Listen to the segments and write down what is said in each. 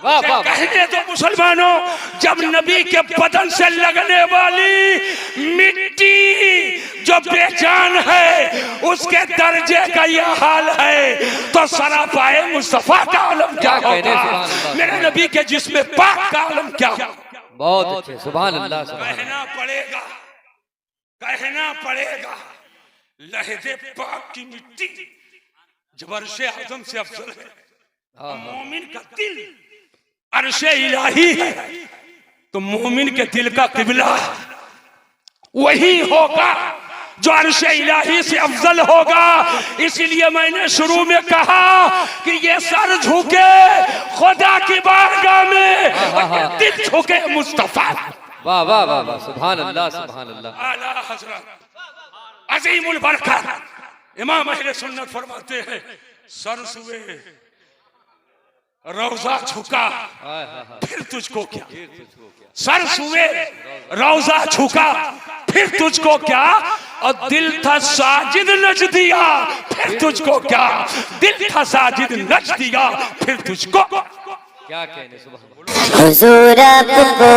वाह वाह। कहने तो मुसलमानों, जब नबी के बदन से लगने वाली मिट्टी जो बेजान है उसके दर्जे का यह हाल है, तो सरापाए मुस्तफा का आलम क्या होगा, मेरे नबी के जिस्म पाक का आलम क्या होगा। बहुत अच्छे, सुभान अल्लाह। कहना पड़ेगा, कहना पड़ेगा, लहदे पाक की मिट्टी जब अर्शे आज़म से अफजल है। मोमिन का दिल अर्शे इलाही है, तो मोमिन के दिल का किबला वही होगा जो अर्शे इलाही से अफजल होगा। इसीलिए मैंने शुरू में कहा कि ये सर झुके खुदा की बारगाह में, दिल झुके मुस्तफा। वाह वाह वाह वाह, सुभान अल्लाह सुभान अल्लाह। आला हज़रत अज़ीमुल बरकत इमाम अहले सुन्नत फरमाते हैं, सर सुबह रोजा झुका फिर तुझको क्या, सर सुबह रोजा झुका फिर तुझको क्या, और दिल था साजिद नच दिया फिर तुझको क्या, दिल था साजिद नच दिया फिर तुझको क्या कहने। सुभान हुजूर आपको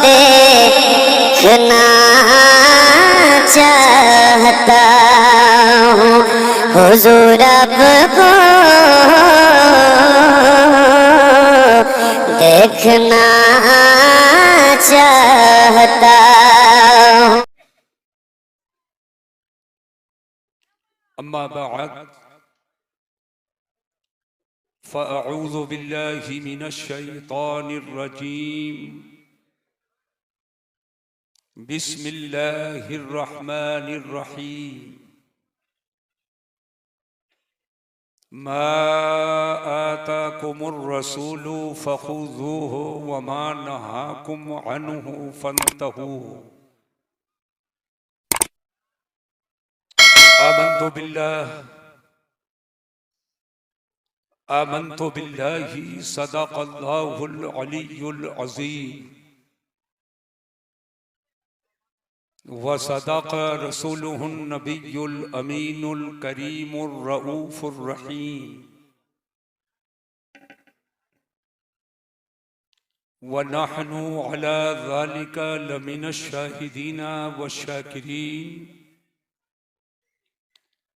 देखना चाहता हूँ, हुजूर आपको देखना चाहता हूँ। अम्मा बाद फ़अऊज़ु बिल्लाहि मिनश शैतानिर रजीम, बिस्मिल्लाहिर रहमानिर रहीम। मा आताकुमुर रसूलु फ़ख़ुज़ूहु व मा नहाकुम अन्हु फ़ंतहू। आमन्तु बिल्लाहि सदक़ल्लाहुल अलियुल अज़ीम व सदक़ रसूलुहुन नबियुल अमीनुल करीमुर रऊफ़ुर रहीम। व नहनु अला ज़ालिका लमिनश शाहिदीना वश्शाकिरीन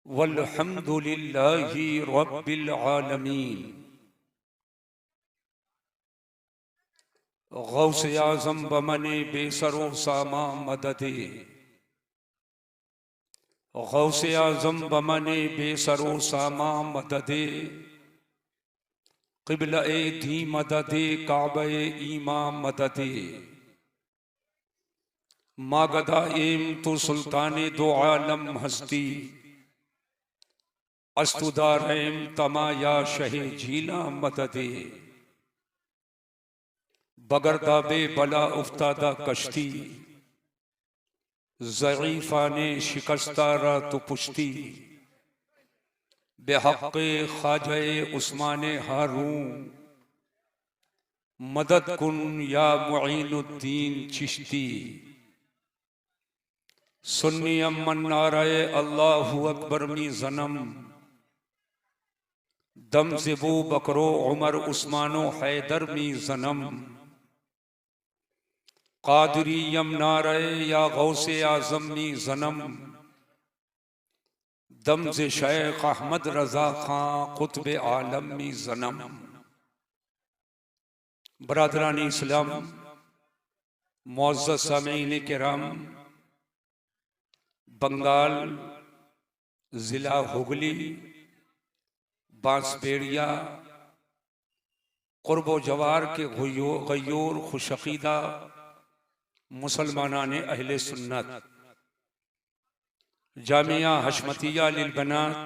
वल्हम्दुलिल्लाहि रब्बिल आलमीन। गौसे आज़म बमने बेसरो सामा मददे, गौसे आज़म बमने बेसरो सामा मददे, क़िबला-ए धी मददे काबे ईमा मददे, मागदा एम तो सुल्ताने दो आलम हस्ती, अस्तुदारेम तमाया शहे झीला मददे, बगरदाबे बला उफ्तादा कश्ती, ज़ईफ़ा ने शिकस्तारा तो पुश्ती, बेहक़्क़े ख्वाजे उस्माने हारून, मदद कुन या मुईनुद्दीन चिश्ती। सुन्नी अम्मन नाराए अल्लाहु अकबर मी ज़नम, दम से बू बकरो उमर उस्मानो हैदर मी ज़नम, कादरी यम नारे या गौसे आज़म मी ज़नम, दम से शेख अहमद रज़ा खां कुतुब आलम मी ज़नम। बरादरानी इस्लाम, मुअज़्ज़ज़ सामीईन किराम, बंगाल ज़िला हुगली, बांसबेड़िया, क़ुर्ब जवार के गयूर खुशक़ीदा मुसलमानाने अहले सुन्नत, जामिया हशमतिया लिल बनात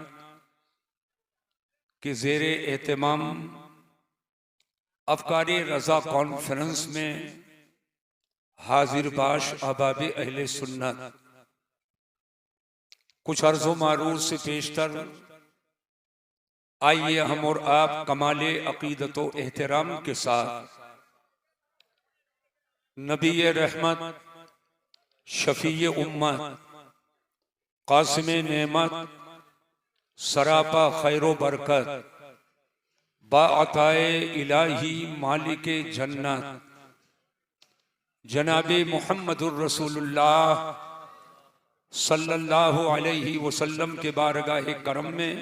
के ज़ेरे एहतमाम अफ़कारी रज़ा कॉन्फ्रेंस में हाजिर बाश अहबाब अहले सुन्नत, कुछ अर्ज़ो मारूज़ से पेशतर आइए हम और आप कमाले अक़ीदत व एहतराम के साथ नबी रहमत, शफ़ी उम्मत, कासिम नेमत, सरापा खैरो बरकत, बाअताए इलाही मालिक जन्नत जनाबे मुहम्मदुर रसूलुल्लाह सल्लल्लाहु अलैहि वसल्लम के बारगाह करम में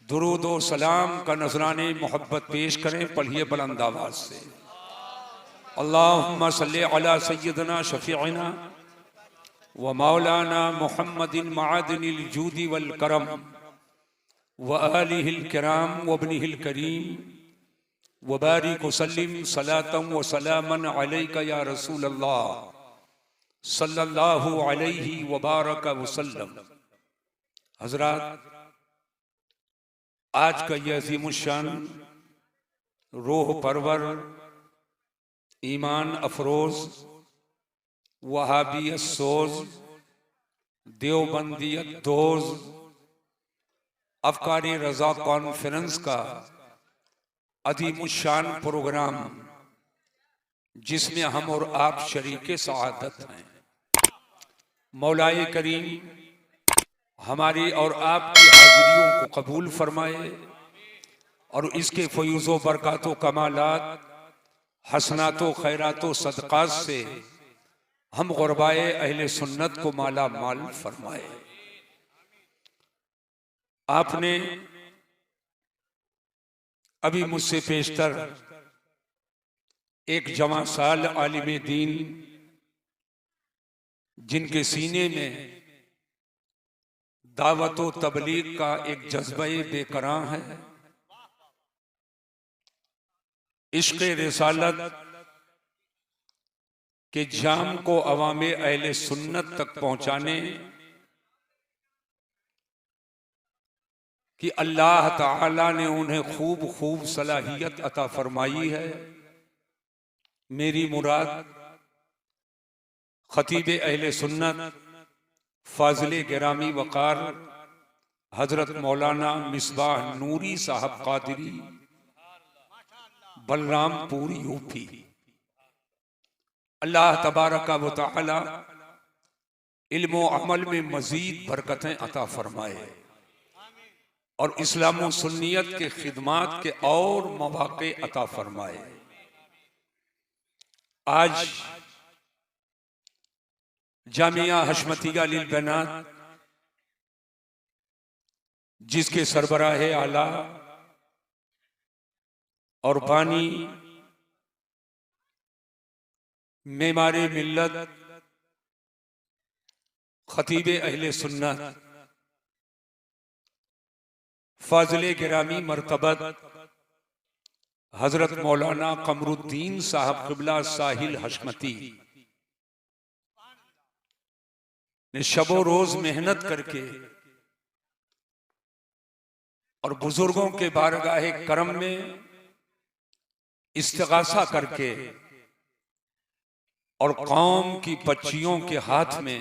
दुरूद व सलाम का नजराने मोहब्बत पेश करें। पढ़िए बुलंद आवाज से, अल्लाहुम्मा सल्ली अला सय्यदना शफीअना व मौलाना मुहम्मदिन मआदिनिल जूदी वल करम व आलिहिल किराम व इब्निहिल करीम व बारिक वसल्लिम सलातम व सलामन अलैका या रसूल अल्लाह सल्लल्लाहु अलैहि व बारक वसल्लम। हजरात, आज का यह अज़ीमुश्शान रूह परवर, ईमान अफरोज, वहाबियत सोज, देवबंदियत दोज, अफकारी रजा कॉन्फ्रेंस का अज़ीमुश्शान प्रोग्राम, जिसमें हम और आप शरीके सआदत हैं। मौलाए करीम हमारी और आपकी हाजिरियों को कबूल फरमाए और इसके फयूज़ो बरकातो कमालात, हसनातो खैरातो सदक़ात से हम गुरबाए अहले सुन्नत को माला माल फरमाए। आपने अभी मुझसे पेशतर एक जवां साल आलिम दीन, जिनके सीने में दावत व तबलीग का एक जज्बे बेकरां है, इश्क़ रिसालत के जाम को अवामे अहले सुन्नत तक पहुंचाने कि अल्लाह ताला ने उन्हें खूब खूब सलाहियत अता फरमाई है। मेरी मुराद खतीब अहले सुन्नत फाजिल गिरामी वकार हजरत मौलाना मिसबाह नूरी साहब कादरी बलरामपुर यूपी, अल्लाह तबारका व तआला इल्म व अमल में मजीद बरकतें अता फरमाए और इस्लाम व सुन्नियत के खिदमात के और मौक़े अता फरमाए। आज जामिया हशमतिया लिल बनात, जिसके सरबराहे आला और बानी मेमारे मिल्लत खतीब अहले सुन्नत फाजिल गिरामी मर्तबत हजरत मौलाना कमरुद्दीन साहब क़िबला साहिल हशमती ने शबो रोज मेहनत करके और बुजुर्गों के बारगाहे करम में इस्तिग़ासा करके और कौम की बच्चियों के हाथ में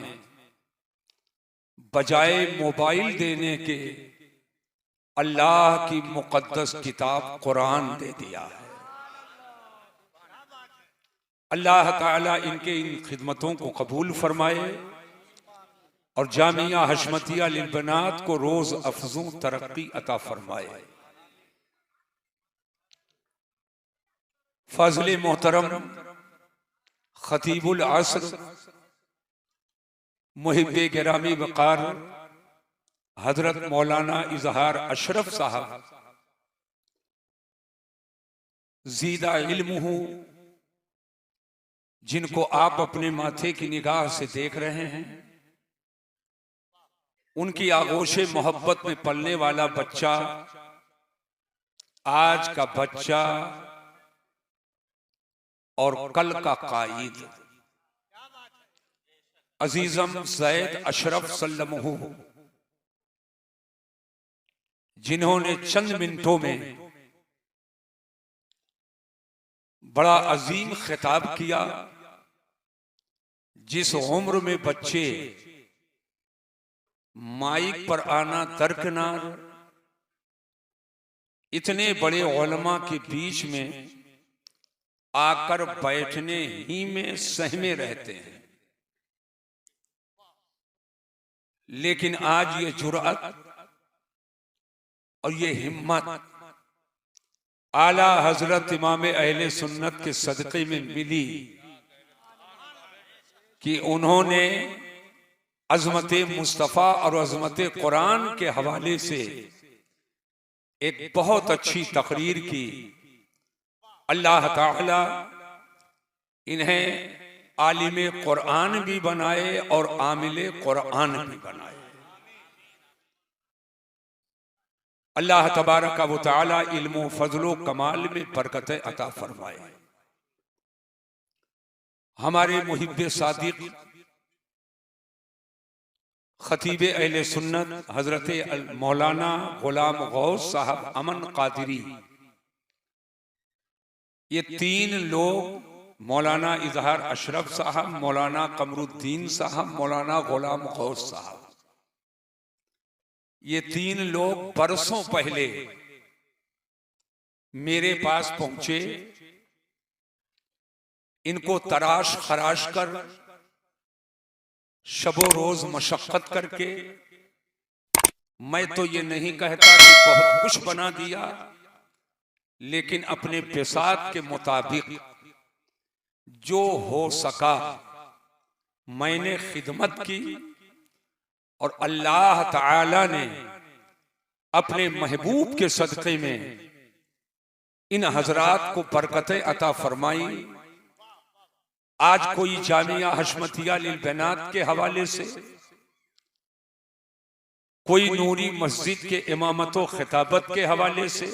बजाय मोबाइल देने के अल्लाह की मुक़द्दस किताब कुरान दे दिया है। अल्लाह ताला इनके इन खिदमतों को कबूल फरमाए और जामिया हशमतिया लिल बनात को रोज अफजों तरक्की अता फरमाए। फाज़िल मोहतरम खतीबुल असर मुहिब्बे गिरामी वकार हजरत मौलाना इजहार अशरफ साहब ज़ीदा इल्मुहु, जिनको आप अपने माथे की निगाह से देख रहे हैं, उनकी आगोशे मोहब्बत में पलने वाला बच्चा, आज का बच्चा और कल का कायद अजीजम ज़ैद अशरफ सल्लमहु, जिन्होंने चंद मिनटों में बड़ा अजीम खिताब किया। जिस उम्र में बच्चे माइक पर आना दरकिनार, इतने बड़े उलमा के बीच में आकर बैठने ही में सहमे रहते हैं, लेकिन आज ये जुर्अत और ये हिम्मत आला हजरत इमाम अहले सुन्नत के सदक़े में मिली कि उन्होंने अज़मत मुस्तफ़ा और अज़मत कुरान के हवाले से एक बहुत अच्छी तकरीर की। अल्लाह ताला इन्हें आलिम कुरान भी बनाए और आमिल कुरान भी बनाए। अल्लाह तबारक व तआला इल्म फजलो कमाल में बरकतें अता फरमाए। हमारे मुहिब्बे सादिक खतीबे अहले सुन्नत हजरत मौलाना गुलाम गौस साहब अमन कादिरी, ये तीन लोग, मौलाना इजहार अशरफ साहब, मौलाना कमरुद्दीन साहब, मौलाना गुलाम गौस साहब, ये तीन लोग बरसों पहले मेरे पास पहुंचे। इनको तराश खराश कर, शबो रोज मशक्कत करके, मैं तो ये नहीं कहता कि बहुत कुछ बना दिया, लेकिन अपने बिसात के मुताबिक जो हो सका मैंने खिदमत की और अल्लाह ताला ने अपने महबूब के सदक़े में इन हजरात को बरकतें अता फरमाई। आज कोई जामिया हशमतिया लिल बनात के हवाले से, कोई नूरी मस्जिद के इमामत व खिताबत के हवाले से,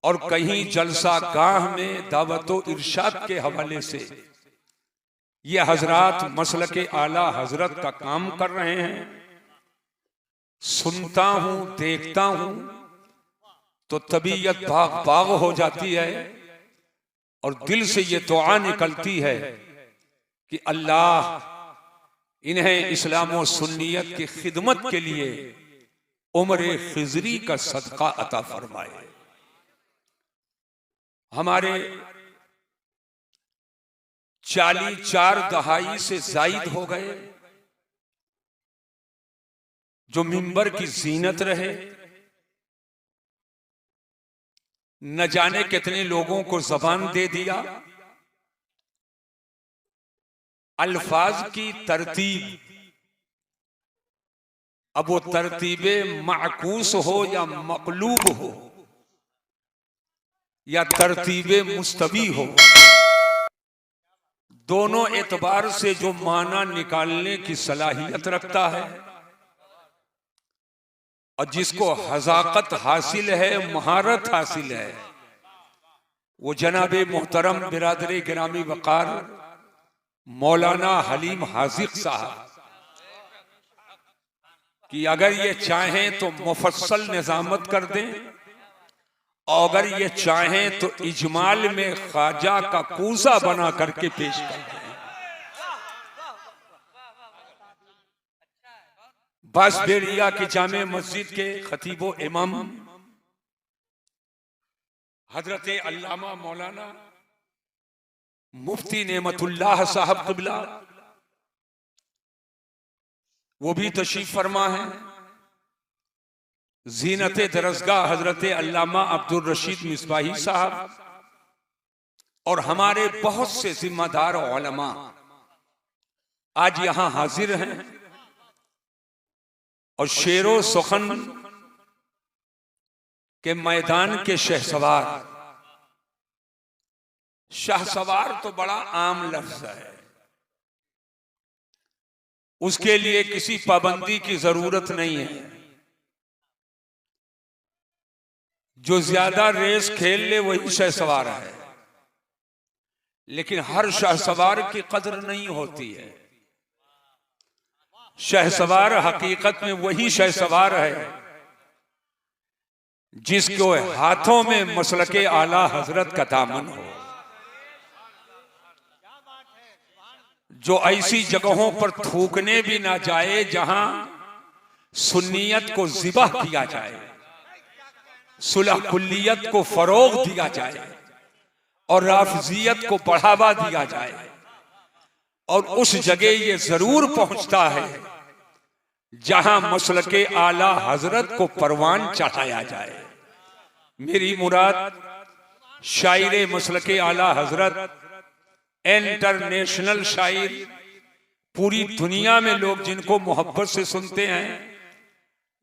और कहीं जलसा गाह में दावत व इरशाद के हवाले से ये हजरात मसलके आला हजरत का काम कर रहे हैं। सुनता हूं, देखता हूं तो तबीयत बाग बाग हो जाती है और दिल से ये दुआ निकलती है कि अल्लाह इन्हें इस्लाम और सुन्नियत की खिदमत के लिए उम्र खिजरी का सदका अता फरमाए। हमारे 44 दहाई से जायद हो गए जो मिंबर की जीनत रहे, न जाने कितने लोगों को जबान दे दिया। अल्फाज की तरतीब, अब वो तरतीबे माकूस हो या मकलूब हो या तरतीबे मुस्तवी हो, दोनों एतबार से जो माना निकालने की सलाहियत रखता है और जिसको हज़ाकत हासिल है, महारत हासिल है, वो जनाबे मोहतरम बिरादरे गिरामी वकार मौलाना हलीम हाजिक साहब कि अगर ये चाहें तो मुफस्सल निजामत कर दें और अगर ये चाहें तो इजमाल में ख्वाजा का कूसा बना करके पेश कर दें। बासबेरिया की जामे मस्जिद के खतीबो इमाम हजरत अल्लामा मौलाना मुफ्ती नेमतुल्लाह साहब क़िबला, वो भी तशरीफ फरमा है। जीनते दरसगाह हजरत अल्लामा अब्दुल रशीद मिसबाही साहब और हमारे बहुत से जिम्मेदार उलमा आज यहां हाजिर हैं और शेरो सुखन के मैदान के शहसवार, शाहसवार तो बड़ा आम लफ्ज है, उसके लिए किसी पाबंदी की जरूरत नहीं है। जो ज्यादा रेस खेल ले वही शहसवार है, लेकिन हर शहसवार की कदर नहीं होती है। शहसवार हकीकत में वही शहसवार है जिसके हाथों में मसलके आला हजरत का दामन हो, जो ऐसी जगहों पर थूकने भी ना जाए जहां सुन्नियत को ज़िबा किया जाए, सुलह कुल्लियत को फरोग दिया जाए और राफजियत को बढ़ावा दिया जाए, और उस जगह ये जरूर पहुंचता है जहां मसलके आला हजरत को परवान चढ़ाया जाए। मेरी मुराद शायरे मसलके आला हजरत, इंटरनेशनल शायर, पूरी दुनिया में लोग जिनको मोहब्बत से सुनते हैं,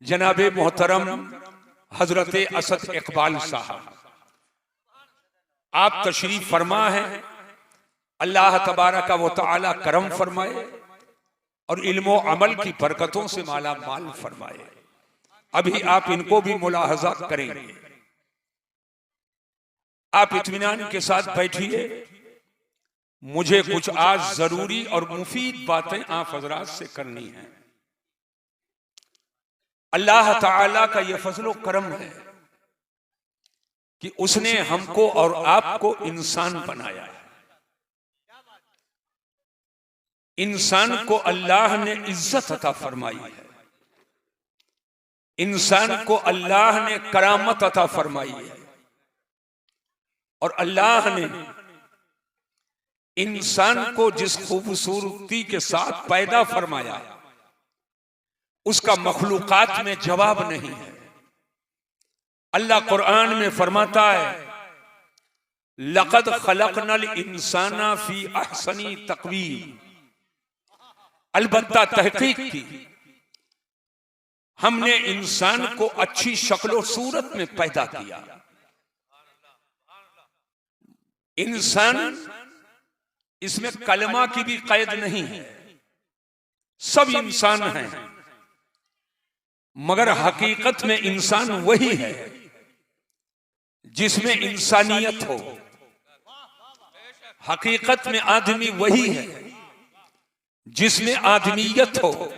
जनाबे मोहतरम हजरत असद इकबाल साहब। आप तशरीफ फरमा है, अल्लाह तबारक व तआला करम फरमाए और इल्म व अमल की बरकतों से माला माल फरमाए। अभी आप इनको भी मुलाहजा करेंगे। आप इत्मीनान के साथ बैठिए। मुझे कुछ आज जरूरी और मुफीद बातें आप हजरात से करनी है। अल्लाह ताला का यह फजलो करम है कि उसने हमको और आपको इंसान बनाया है। इंसान को अल्लाह ने इज्जत अता फरमाई है। इंसान को अल्लाह ने करामत अता फरमाई है और अल्लाह ने इंसान को जिस खूबसूरती के साथ पैदा फरमाया उसका मखलूकात में जवाब नहीं है। अल्लाह कुरान में फरमाता है, लक़द खलक़नल इंसाना फी अहसनी तक़वीम, अलबत्ता तहकीक की हमने इंसान को अच्छी शक्ल सूरत में पैदा किया। इंसान, इसमें कलमा की भी कैद नहीं है, सब इंसान हैं, मगर हकीकत में इंसान वही है जिसमें इंसानियत हो। हकीकत में आदमी वही है जिसमें आदमियत हो।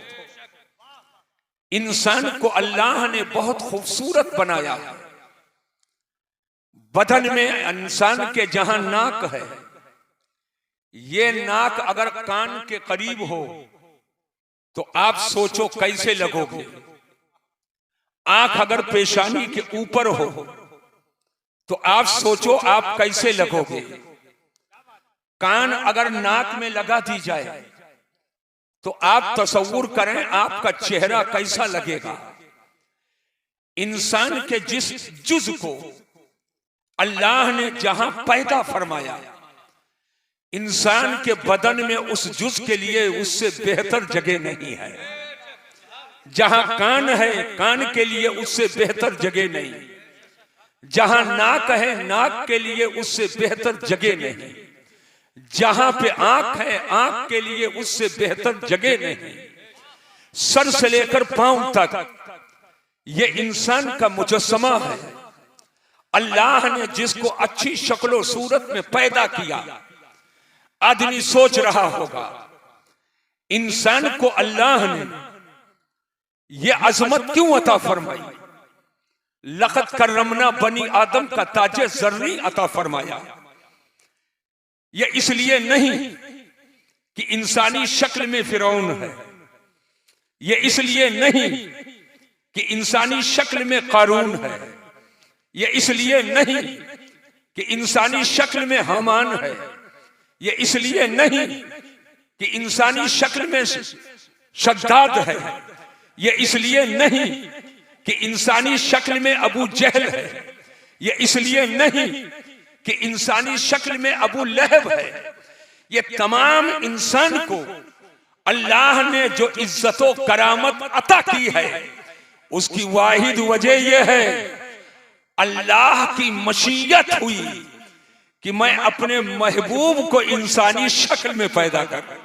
इंसान को अल्लाह ने बहुत खूबसूरत बनाया। बदन में इंसान के जहां नाक है, ये नाक अगर कान के करीब हो तो आप सोचो कैसे लगोगे। आंख अगर पेशानी के ऊपर हो तो आप सोचो आप कैसे लगोगे। कान अगर नाक में लगा दी जाए तो आप तसव्वुर करें आपका चेहरा कैसा लगेगा। इंसान के जिस जुज को अल्लाह ने जहां पैदा फरमाया, इंसान के बदन में उस जुज के लिए उससे बेहतर जगह नहीं है। जहां कान है, कान के लिए उससे बेहतर जगह नहीं। जहां नाक है, नाक के लिए उससे बेहतर जगह नहीं। जहां पे आंख है, आंख के लिए उससे बेहतर जगह नहीं। सर से लेकर पांव तक ये इंसान का मुजस्समा है। अल्लाह ने जिसको अच्छी शक्ल सूरत में पैदा किया, आदमी सोच रहा होगा इंसान को अल्लाह ने ये अजमत क्यों अता फरमाई। लक़द करमना बनी आदम का ताजे जर्री अता फरमाया। ये इसलिए नहीं कि इंसानी शक्ल में फिरौन है, ये इसलिए नहीं कि इंसानी शक्ल में कारून है, ये इसलिए नहीं कि इंसानी शक्ल में हामान है, ये इसलिए नहीं कि इंसानी शक्ल में शद्दाद है, ये इसलिए नहीं कि इंसानी शक्ल में अबू जहल है, ये इसलिए नहीं कि इंसानी शक्ल में अबू लहब है। ये तमाम इंसान को अल्लाह ने जो इज्जतो करामत अता की है, उसकी वाहिद वजह यह है अल्लाह की मशीयत हुई कि मैं अपने महबूब को इंसानी शक्ल में पैदा करूं।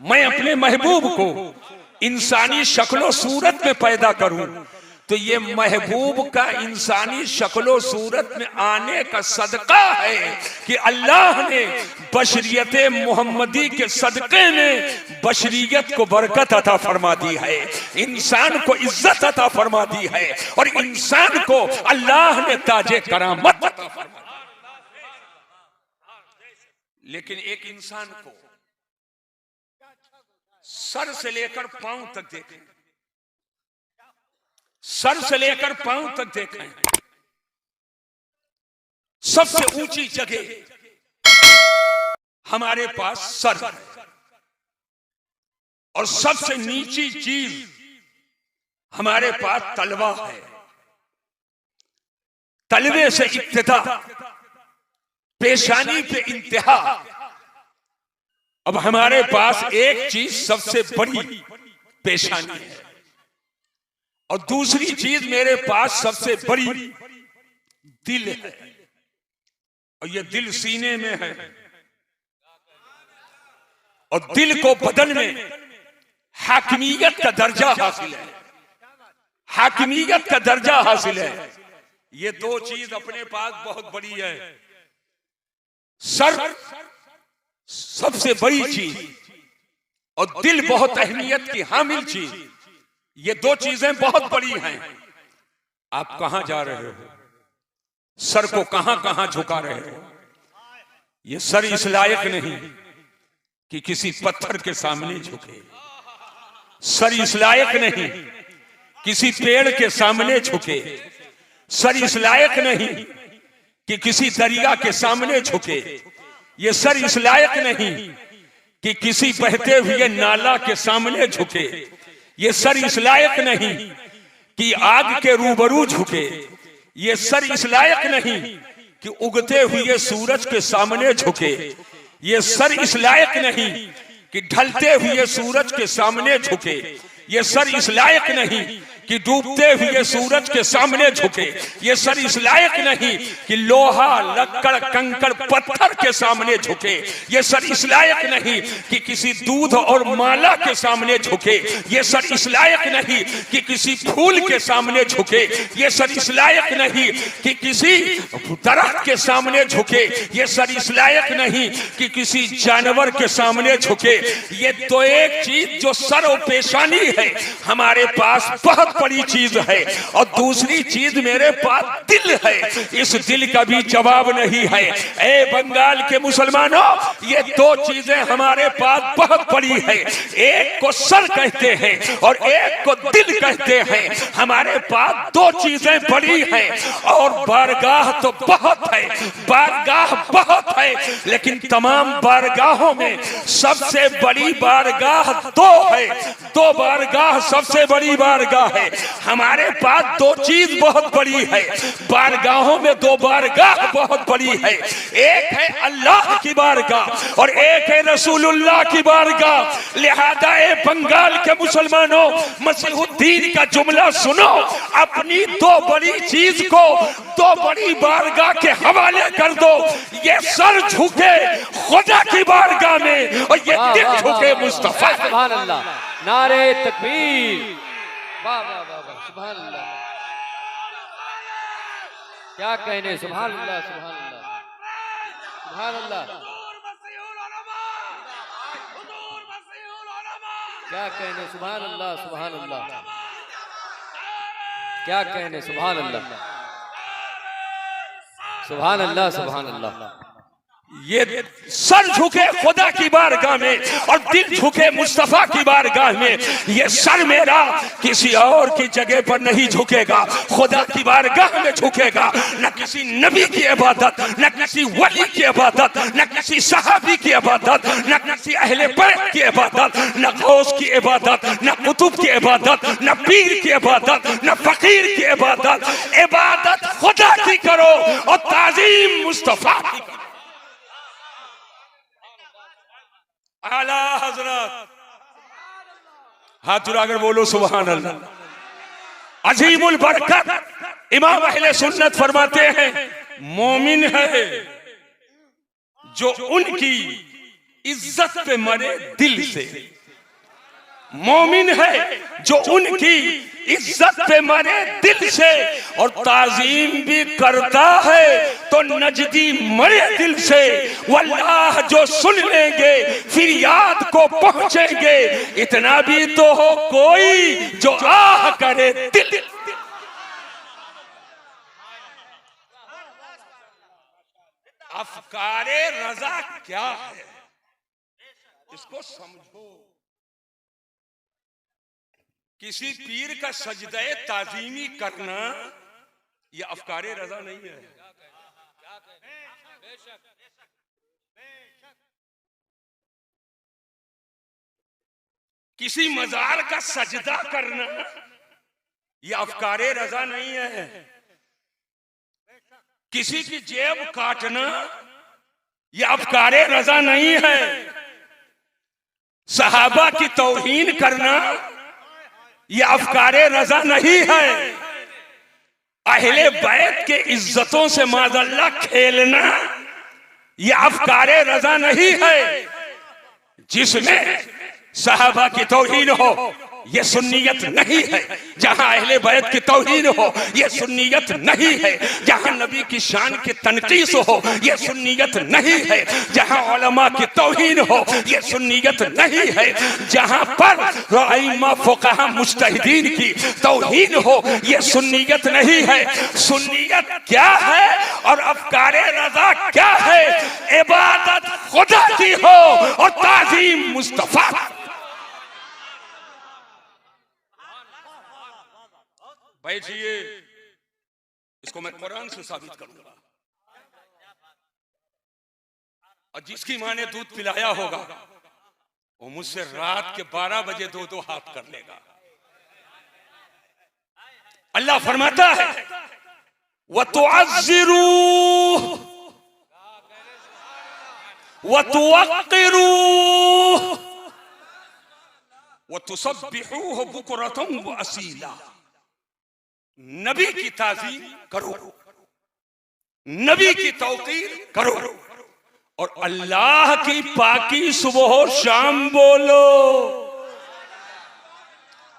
मैं अपने महबूब को इंसानी शक्लो सूरत में पैदा करूं। तो ये महबूब का इंसानी शक्लो सूरत में आने का सदका है कि अल्लाह ने बशरियत मोहम्मदी के सदके में बशरियत को बरकत अता फरमा दी है, इंसान को इज्जत अता फरमा दी है और इंसान को अल्लाह ने ताजे करामत अता फरमा। लेकिन एक इंसान को सर से लेकर पांव तक देखें, सर से लेकर पांव तक देखें, सबसे ऊंची जगह हमारे पास सर है और सबसे नीची चीज हमारे पास तलवा है। तलवे से इब्तिदा, पेशानी पे इंतहा। अब हमारे पास एक चीज सबसे बड़ी पेशानी है और दूसरी चीज मेरे पास सबसे बड़ी दिल है, और ये दिल सीने में है। और दिल को बदन में हाकिमियत का दर्जा हासिल है, हाकिमियत का दर्जा हासिल है। ये दो चीज अपने पास बहुत बड़ी है। सर सबसे बड़ी चीज और दिल बहुत अहमियत की हामिल चीज, ये दो चीजें बहुत बड़ी हैं। आप कहां जा रहे हो? सर को कहां कहां झुका रहे हो? ये सर इस लायक नहीं कि किसी पत्थर के सामने झुके। सर इस लायक नहीं किसी पेड़ के सामने झुके। सर इस लायक नहीं कि किसी दरिया के सामने झुके। ये सर इस लायक नहीं कि किसी बहते हुए नाला के सामने झुके। ये सर इस लायक नहीं कि आग के रूबरू झुके। ये सर इस लायक नहीं कि उगते हुए सूरज के सामने झुके। ये सर इस लायक नहीं कि ढलते हुए सूरज के सामने झुके। ये सर इस लायक नहीं कि डूबते हुए सूरज के सामने झुके। ये सर इस लायक नहीं कि लोहा लक्कड़ कंकड़ पत्थर के सामने झुके। ये सर इस लायक नहीं कि किसी दूध और माला के सामने झुके। ये सर इस लायक नहीं कि किसी फूल के सामने झुके। ये सर इस लायक नहीं कि किसी दरख्त के सामने झुके। ये सर इस लायक नहीं कि किसी जानवर के सामने झुके। ये तो एक चीज जो सर और पेशानी है हमारे पास बहुत बड़ी चीज है, और दूसरी चीज मेरे पास दिल है। इस दिल का भी जवाब नहीं है। ए बंगाल के मुसलमानों, ये दो चीजें हमारे पास बहुत बड़ी है। एक को सर कहते हैं और एक को दिल कहते हैं। हमारे पास दो चीजें बड़ी हैं और बारगाह तो बहुत है, बारगाह बहुत है, लेकिन तमाम बारगाहों में सबसे बड़ी बारगाह दो है। दो बारगाह सबसे बड़ी बारगाह है। हमारे पास दो चीज बहुत बड़ी है। बारगाहों में दो बारगाह बहुत बड़ी है। एक है अल्लाह की बारगाह और एक है रसूलुल्लाह की बारगाह। लिहाजा ए बंगाल के मुसलमानों, मसीहुद्दीन का जुमला सुनो। अपनी दो बड़ी चीज को दो बड़ी बारगाह के हवाले कर दो। ये सर झुके खुदा की बारगाह में और ये दिल झुके मुस्तफा। सुभान अल्लाह, नारे तकबीर, वाह वाह वाह वाह, सुभान अल्लाह। क्या कहने, सुभान अल्लाह, सुभान अल्लाह, सुभान अल्लाह। क्या कहने, सुभान अल्लाह, सुभान अल्लाह। क्या कहने, सुभान अल्लाह, सुभान अल्लाह, सुभान अल्लाह। ये सर झुके खुदा की बारगाह में और दिल झुके मुस्तफा की बारगाह में। ये सर मेरा किसी और की जगह पर नहीं झुकेगा, खुदा की बारगाह में झुकेगा। न किसी नबी की इबादत, न किसी वली की इबादत, न किसी सहाबी की इबादत, न किसी अहले बैत की इबादत, न गौस की इबादत, न कुतुब की इबादत, न पीर की इबादत, न फकीर की इबादत। इबादत खुदा की करो और ताजीम मुस्तफा की करो। आला हजरत हाथ उठाकर बोलो सुभान अल्लाह। अजीमुल बरकत इमाम अहले सुन्नत फरमाते हैं, मोमिन है जो उनकी इज्जत पे मरे दिल से। मोमिन है जो उनकी इज्जत पे मरे दिल से और ताजीम भी करता है तो नजदी मरे दिल से। वल्लाह जो सुन लेंगे फिर याद को पहुंचेंगे, इतना भी तो हो कोई जो आह करे दिल। अफकारे रजा क्या है, इसको समझो। किसी पीर का सजदे ताजीमी करना यह अफकारे रजा नहीं है। किसी मजार का सजदा करना यह अफकारे रजा नहीं है। किसी की जेब काटना यह अफकारे रजा नहीं है। सहाबा की तौहीन करना यह अफकारे रजा नहीं है। अहले बैत के इज्जतों से माज़अल्लाह खेलना यह अफकारे रजा नहीं है। जिसमें सहाबा की तौहीन हो यह सुन्नियत नहीं है। जहां अहले बैत की तौहीन हो यह सुन्नियत नहीं है। जहां नबी की शान की तनकीस हो यह सुन्नियत नहीं है। जहां उलमा की तौहीन हो यह सुन्नियत नहीं है। जहां पर अइम्मा फुक़हा मुज्तहिदीन की तौहीन हो यह सुन्नियत नहीं है। सुन्नियत क्या है और अफकारे रज़ा क्या है? इबादत खुदा की हो और ताज़ीम मुस्तफा। बैठिए, इसको मैं कुरान से साबित करूंगा। और जिसकी मां ने दूध पिलाया होगा वो मुझसे रात के 12 बजे 2-2 हाथ कर लेगा। अल्लाह फरमाता है वतुअज़्ज़िरू वतुवक़्क़िरू वतुसब्बिहूहु बुक्रतन व असीला। नबी की ताज़ीम करो, नबी की तौक़ीर करो और अल्लाह की पाकी सुबह शाम बोलो।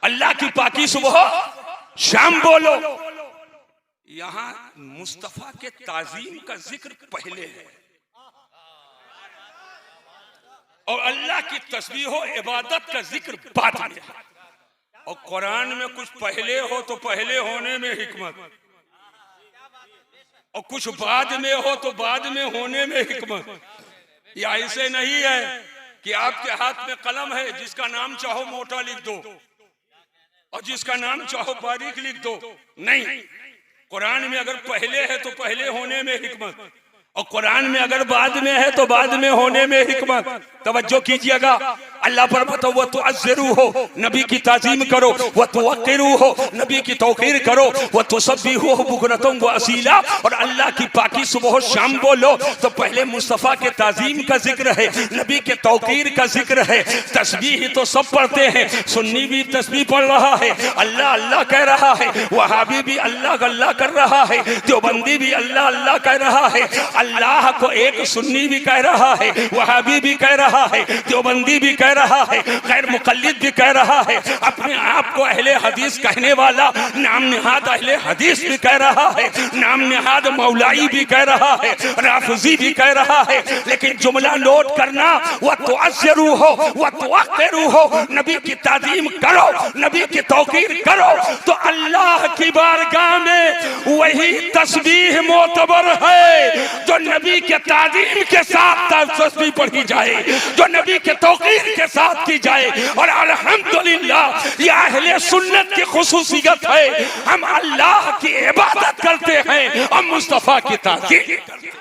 अल्लाह की पाकी सुबह शाम बोलो। यहां मुस्तफा के ताज़ीम का जिक्र पहले है और अल्लाह की तस्बीह हो इबादत का जिक्र बाद में है। और कुरान में कुछ पहले हो तो पहले होने में हिकमत, और कुछ बाद में हो तो बाद में होने में हिकमत। या ऐसे नहीं है कि आपके हाथ में कलम है, जिसका नाम चाहो मोटा लिख दो और जिसका नाम चाहो बारीक लिख दो। नहीं, कुरान में अगर पहले है तो पहले होने में हिकमत, और कुरान में अगर बाद में है तो बाद में होने में हिकमत। तवज्जो कीजिएगा। अल्लाह पर बताओ वह तुअज़्ज़िरू हो, नबी की ताज़ीम करो, वह तुवक़्क़िरू हो, नबी की तौक़ीर करो, वह तुसब्बिहूहु बुक्रतन व असीला, और अल्लाह की पाकी सुबह शाम बोलो। तो पहले मुस्तफ़ा के ताज़ीम का जिक्र है, नबी के तौक़ीर का जिक्र है। तस्बीह तो सब पढ़ते हैं, सुन्नी भी तस्बीह पढ़ रहा है, अल्लाह अल्लाह कह रहा है, वहाबी भी अल्लाह अल्लाह कर रहा है, देवबंदी भी अल्लाह अल्लाह कह रहा है। अल्लाह को एक सुन्नी भी कह रहा है, वहाबी भी कह रहा है, देवबंदी भी कह रहा है, गैर मुक़ल्लिद भी कह रहा है, अपने आप को अहले हदीस कहने वाला नाम निहाद अहले हदीस भी कह रहा है, नाम निहाद मौलाई भी कह रहा है, राफ़िज़ी भी कह रहा है। लेकिन जुमला नोट करना, वह तुअज़्ज़िरू हो वह तुवक़्क़िरू हो, नबी की ताज़ीम करो, नबी की तौक़ीर करो। तो अल्लाह की बारगाह में वही तस्बीह मोतबर है जो नबी के ताज़ीम के साथ तस्बीह पढ़ी जाए, जो नबी के तौक़ीर के साथ की जाए। और अल्हम्दुलिल्लाह ये अहले सुन्नत की खुसूसियत है, हम अल्लाह की इबादत करते हैं और मुस्तफ़ा की ताज़ीम करते हैं।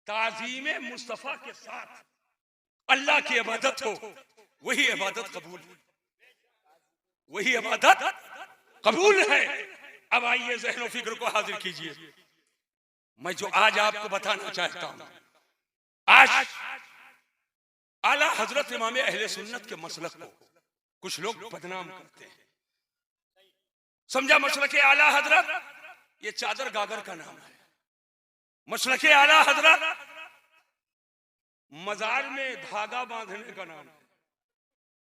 ताज़ीम मुस्तफ़ा के साथ अल्लाह की इबादत हो, वही इबादत कबूल है, वही इबादत कबूल है। अब आइए ज़हन फिक्र को हाजिर कीजिए। मैं जो आज आपको बताना चाहता हूं, आज आला हजरत इमाम अहले सुन्नत के मसलक को कुछ लोग बदनाम करते हैं। समझा मसलक आला हजरत ये चादर गागर का नाम है। मसलक आला हजरत मजार में धागा बांधने का नाम है।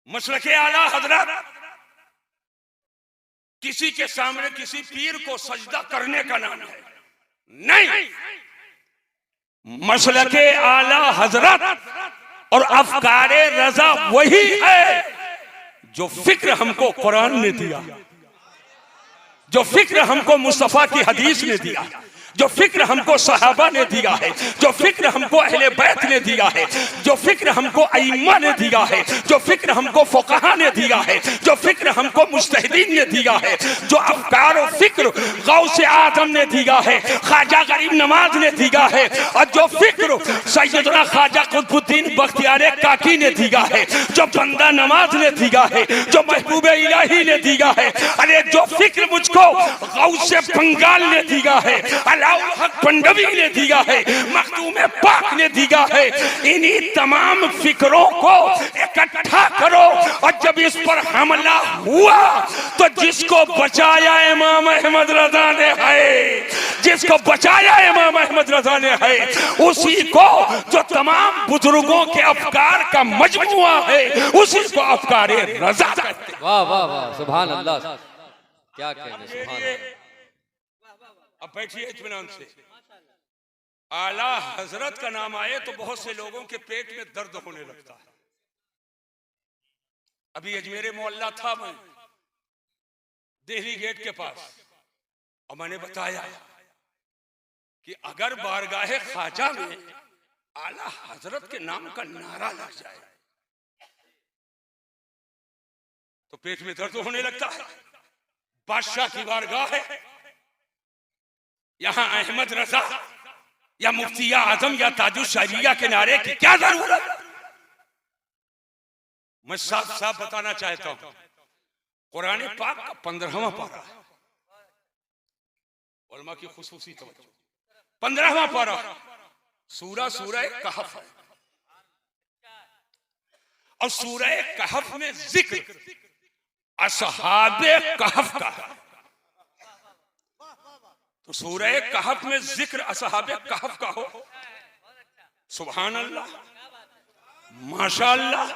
मसलक आला हजरत किसी के सामने किसी पीर को सजदा करने का नाम है। नहीं, मसलके आला हजरत और अफकारे रजा वही है जो फिक्र हमको कुरान ने दिया, जो फिक्र हमको मुस्तफा की हदीस ने दिया, जो फिक्र हमको सहाबा ने दिया है, जो फिक्र हमको अहले बैत ने दिया है, जो फिक्र हमको अइम्मा ने दिया है, जो फिक्र हमको फुक़हा ने दिया है, जो फिक्र हमको मुज्तहिदीन ने दिया है, जो अफकार और फिक्र गौसे आदम ने दिया है, ख्वाजा गरीब नवाज ने दिया है, और जो फिक्र सैयदना ख्वाजा कुतुबुद्दीन बख्तियार काकी ने दिया है, जो बंदा नवाज ने दिया है, जो महबूब इलाही ने दिया है, अरे जो फिक्र मुझको गौसे बंगाल ने दिया है, अलाउल हक पंडवी ने दिया है, मखदूम पाक ने दिया है, इन्हीं तमाम फिक्रों को इकट्ठा करो। और जब इस पर हमला हुआ तो जिसको बचाया इमाम अहमद रजा ने है, जिसको बचाया इमाम अहमद रजा ने है, उसी को जो तमाम बुजुर्गों के अफकार का मजमुआ है, उसी को अफकार रजा कहते हैं। वाह वाह वाह, सुभान अल्लाह, क्या कहने, सुभान अल्लाह। अब बैठिए इत्मीनान से। आला हजरत का नाम आए तो बहुत से लोगों के पेट में दर्द होने लगता है। अभी अजमेर मोहल्ला था मैं, दिल्ली गेट के पास, और मैंने बताया कि अगर बारगाहे ख्वाजा में आला हजरत के नाम का नारा लग जाए तो पेट में दर्द होने लगता है। बादशाह की बारगाह है, यहां अहमद रजा या मुफ्ती आजम या ताजुल शरिया के नारे की क्या जरूरत। मैं साफ साफ बताना चाहता हूं, कुरान पाक का 15वां पारा है, उलमा की खुसूसी तवज्जो, 15वां पारा, सूरह कहफ है, और सूरह कहफ में जिक्र असहाबे कहफ का है। तो सूरह कहफ में जिक्र असहाबे कहफ का हो, सुभान अल्लाह, माशा अल्लाह,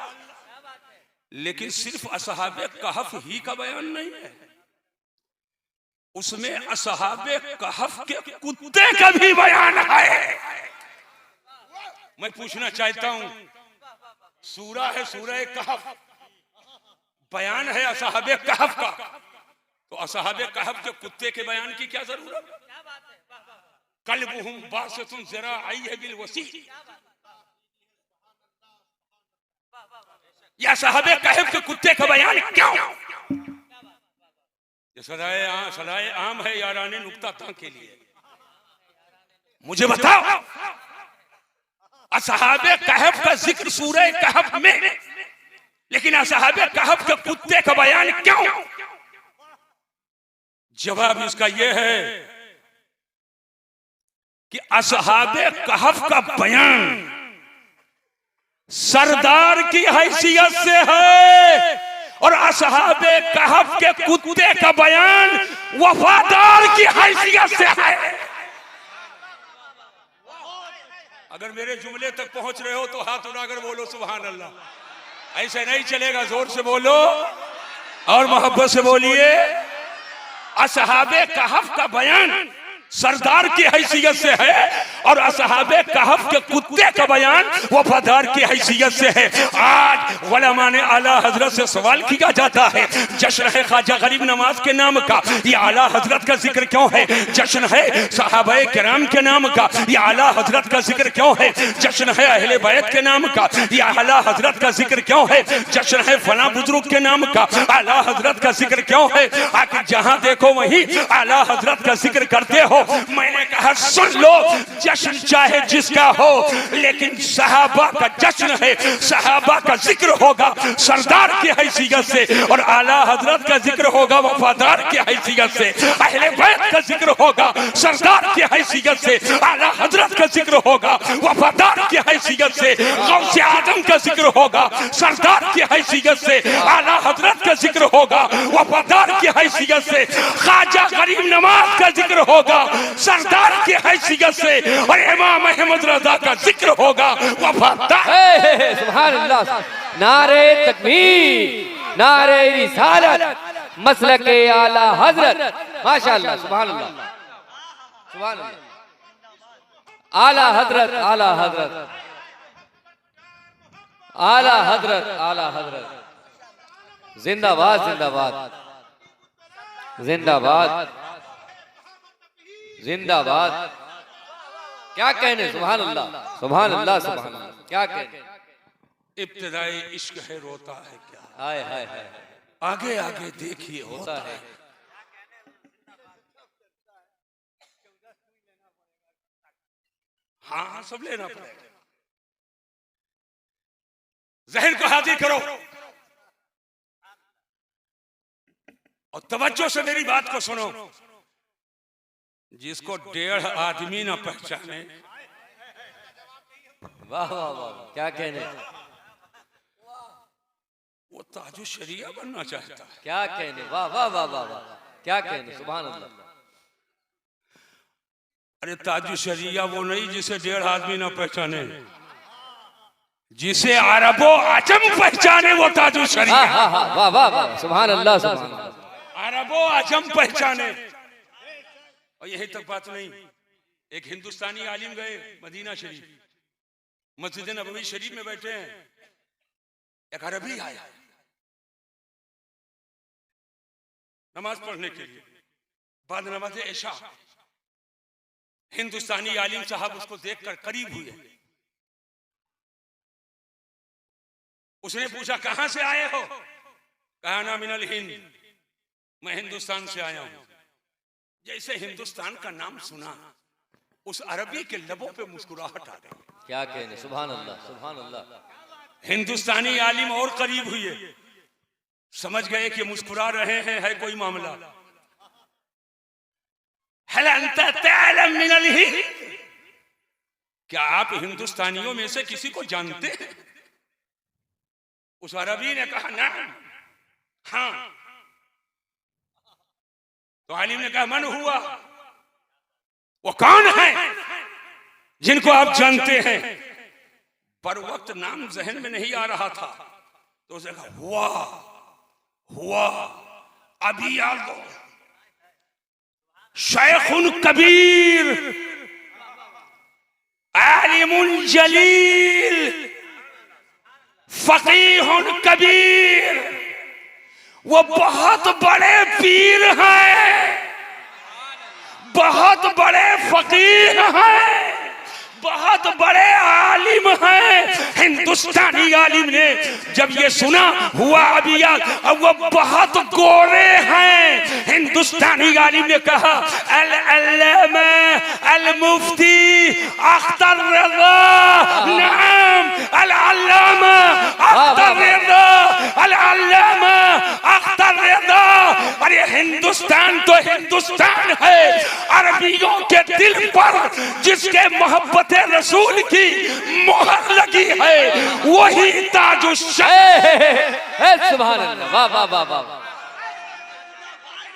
लेकिन सिर्फ असहाबे कहफ ही का बयान नहीं है, उसमें असहाबे कहफ के कुत्ते का भी बयान है। मैं पूछना चाहता हूं, सूरा है सूरह कहफ, बयान है असहाबे कहफ का, तो असहाबे कहफ के कुत्ते के बयान की क्या जरूरत। कल्बुहुम बासितुन ज़राअैहि बिल वसी, या सहाबे कहफ के कुत्ते का बयान क्यों। ये सदाए आम है याराने नुक्ता तां के लिए। मुझे बताओ, असहाबे कहफ का जिक्र सूरह कहफ में, लेकिन असहाबे कहफ के कुत्ते का बयान क्यों। जवाब इसका यह है कि असहाबे कहफ का बयान सरदार की हैसियत से है, और असहाबे कहफ के कुत्ते का बयान वफादार की हैसियत से है। अगर मेरे जुमले तक पहुंच रहे हो तो हाथ उठाकर बोलो सुभान अल्लाह। ऐसे नहीं चलेगा, जोर से बोलो और मोहब्बत से बोलिए। असहाबे कहफ का बयान सरदार की हैसियत से है, और असहाबे कहफ के कुत्ते का बयान वफादार की हैसियत से है। आज उलमा ने आला हजरत से सवाल किया जाता है, जश्न है ख्वाजा गरीब नवाज के नाम का, ये आला हजरत का जिक्र क्यों है। जश्न है सहाबाए किराम के नाम का, ये आला हजरत का जिक्र क्यों है। जश्न है अहले बैत के नाम का, ये आला हजरत का जिक्र क्यों है। जश्न है फला बुजुर्ग के नाम का, आला हजरत का जिक्र क्यों है। आखिर जहां देखो वहीं आला हजरत का जिक्र करते हो। मैंने कहा सुन लो, जश्न चाहे जिसका हो, लेकिन सहाबा का जश्न है, सहाबा का जिक्र होगा सरदार की हैसियत से, और आला हजरत का जिक्र होगा वफादार की हैसियत से। अहले बैत का जिक्र होगा सरदार की हैसियत से, आला हजरत का जिक्र होगा वफादार की हैसियत से। गौसे आजम का जिक्र होगा सरदार की हैसियत से, आला हजरत का जिक्र होगा वफादार की हैसियत से। ख्वाजा गरीब नवाज का जिक्र होगा सरदार की हैसियत से, और इमाम अहमद रजा का जिक्र होगा वफादार। सुभान अल्लाह, नारे तकबीर, नारे रिसालत, मसलके आला हजरत, माशाअल्लाह, सुभान अल्लाह, सुभान अल्लाह। आला हजरत, आला हजरत, आला हजरत, आला हजरत, जिंदाबाद जिंदाबाद जिंदाबाद जिंदाबाद। क्या कहने, सुभान अल्लाह सुभान अल्लाह सुभान अल्लाह, क्या कहने। इब्तिदाई इश्क है रोता है क्या, हाय हाय हाय, आगे आगे देखिए होता है। हाँ सब लेना पड़ेगा। जहन को हाजिर करो और तवज्जो से मेरी बात को सुनो। जिसको 1.5 आदमी ना पहचाने, वाह वाह वाह, क्या कहने, वो ताजु शरिया बनना चाहता है। क्या कहने, वाह वाह वाह वाह वाह, क्या कहने, सुभान अल्लाह। अरे ताजु शरिया वो नहीं जिसे 1.5 आदमी ना पहचाने, जिसे अरबो आजम पहचाने वो ताजु शरिया। हाँ हाँ, वाह वाह वाह, सुभान अल्लाह सुभान अल्लाह। अरबो आजम पहचाने। और यही तक बात नहीं, एक हिंदुस्तानी आलिम गए मदीना शरीफ, मस्जिद नबवी शरीफ में बैठे हैं, एक अरबी आया नमाज पढ़ने के लिए। बाद नमाज ऐशा हिंदुस्तानी आलिम साहब उसको देखकर करीब हुए। उसने पूछा कहां से आए हो? कहा ना मिनल हिंद, मैं हिंदुस्तान से आया हूं। जैसे हिंदुस्तान का नाम सुना, उस अरबी के लबों पे मुस्कुराहट आ गई। क्या कहने, सुभान अल्लाह सुभान अल्लाह। हिंदुस्तानी आलिम और करीब हुए, समझ गए कि मुस्कुरा रहे हैं, है कोई मामला। हल अंता तालम मिनल हिंद, क्या आप हिंदुस्तानियों में से किसी को जानते हैं? उस अरबी ने कहा ना, हाँ। तो आलिम ने कहा मन हुआ, वो कौन है जिनको आप जानते हैं? पर वक्त नाम जहन में नहीं आ रहा था, तो उसने कहा हुआ हुआ, अभी याद दो, शेखुन कबीर, आलिमुन जलील, फकीहुन कबीर, वो बहुत बड़े पीर हैं, बहुत बड़े फकीर हैं, बहुत बड़े आलिम हैं। हिंदुस्तानी आलिम ने जब ये सुना हुआ अबिया, अब वो बहुत गोरे हैं। हिंदुस्तानी आलिम ने कहा अल-अल्लामा अल-मुफ्ती अख्तर रज़ा, नाम अल-अल्लामा अख्तर रज़ा, अल-अल्लामा अख्तर रज़ा। अरे हिंदुस्तान तो हिंदुस्तान है, अरबियों के दिल पर जिसके मोहब्बत रसूल की मोहर लगी है, वही ताजुश सुभान अल्लाह, वाह वाह वाह वाह,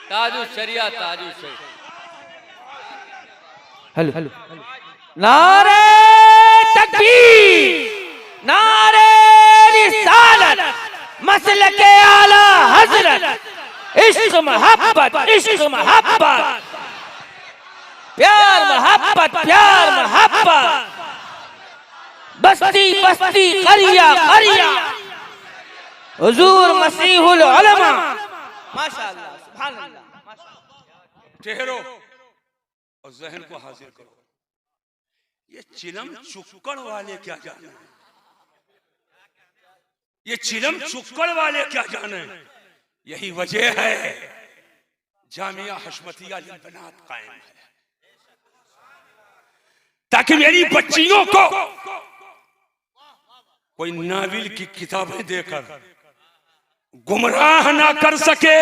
ताजु शरिया ताजु शरिया। हेलो हेलो, नारे तकबीर, नारे रिसालत, मसलके आला हजरत, इश्क मोहब्बत, इश्क मोहब्बत, प्यार मोहब्बत, प्यार मोहब्बत, बस्ती बस्ती करिया करिया, हुजूर मसीहुल उलमा। माशाअल्लाह, सुभान अल्लाह। ठहरो और जहन को हाजिर करो। ये चिलम चुक्कड़ वाले क्या जाने, ये चिलम चुक्कड़ वाले क्या जाने। यही वजह है जामिया हशमतिया लिलबनात कायम है, ताकि मेरी बच्चियों को कोई नाविल की किताबें देकर गुमराह ना कर सके।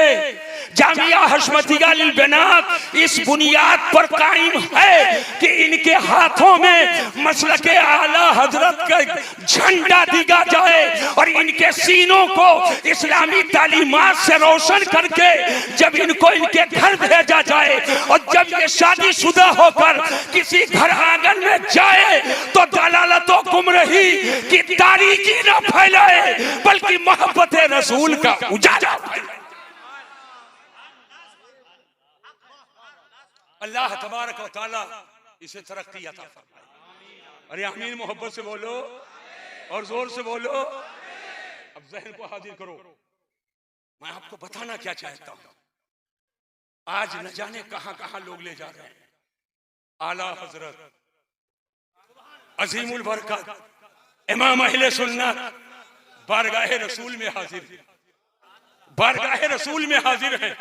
जामिया हशमतिया लिलबनात इस बुनियाद पर कायम है कि इनके हाथों में मसलके आला हजरत का झंडा दिया जाए और इनके सीनों को इस्लामी तालीमात से रोशन करके जब इनको इनके घर भेजा जाए, और जब ये शादीशुदा होकर किसी घर आंगन में जाए तो दलालतों गुमराही की तारीकी न फैलाए, बल्कि मोहब्बत रसूल का उजाला फैलाए। अल्लाह तबारक व तआला इसे तरक्की अता फरमाए। अरे आमीन, मोहब्बत से बोलो और जोर से बोलो। अब जहन को हाजिर करो। मैं आपको बताना क्या चाहता हूं, आज न जाने कहां कहां लोग ले जा रहे हैं। आला हजरत अजीमुल बरकत इमाम अहले सुन्नत बारगाह रसूल में हाजिर है, बारगाह रसूल में हाजिर है।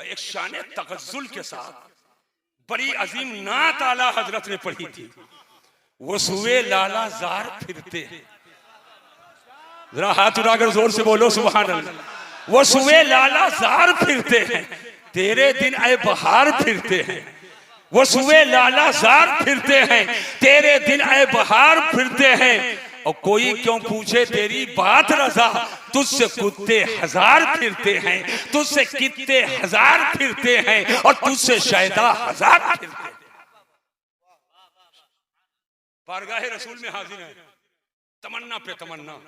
एक शान तगज्जुल के साथ बड़ी अजीम नात आला हजरत ने पढ़ी थी, वो सुए लाला जार फिरते हैं। जरा हाथ उठाकर जोर से बोलो सुभान अल्लाह। वो सुए लाला जार फिरते हैं, तेरे दिन आए बहार फिरते हैं। वो सुए लाला जार फिरते हैं, तेरे दिन आए बहार फिरते हैं। और कोई क्यों पूछे तेरी बात रजा, तुझसे कुत्ते हजार फिरते हैं, तुझसे कितने हजार फिरते हैं और तुझसे शायदा हजार फिरते हैं। बारगाह रसूल में हाजिर है, तमन्ना पे तमन्ना,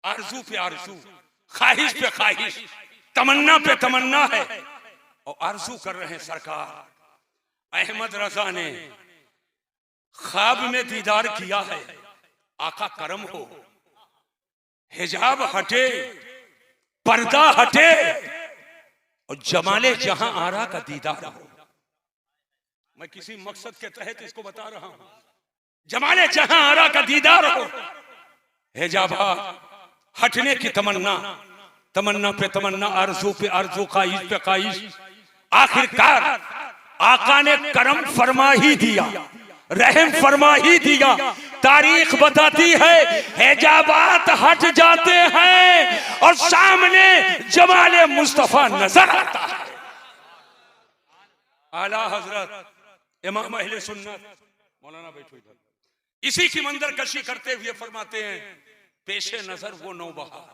आरजू पे आरजू, ख्वाहिश पे ख्वाहिश, तमन्ना पे तमन्ना है। और आरजू कर रहे हैं सरकार। अहमद रजा ने ख्वाब में दीदार किया है, आका करम हो, हिजाब हटे, पर्दा हटे और जमाले जहां आरा का दीदार हो। मैं किसी मकसद के तहत इसको बता रहा हूं। जमाले जहां आरा का दीदार हो, हिजाब हटने की तमन्ना, तमन्ना पे तमन्ना, आरज़ू पे आरज़ू, ख्वाहिश पे ख्वाहिश। आखिरकार आका ने करम फरमा ही दिया, रहम फरमा ही दिया। तारीख बताती है हिजाबात हट जाते हैं और सामने जमाले मुस्तफा नजर आता है। आला हजरत इमाम अहले सुन्नत मौलाना बैठो इधर, इसी की मंजर कशी करते हुए फरमाते हैं, पेशे नजर वो नौबहार,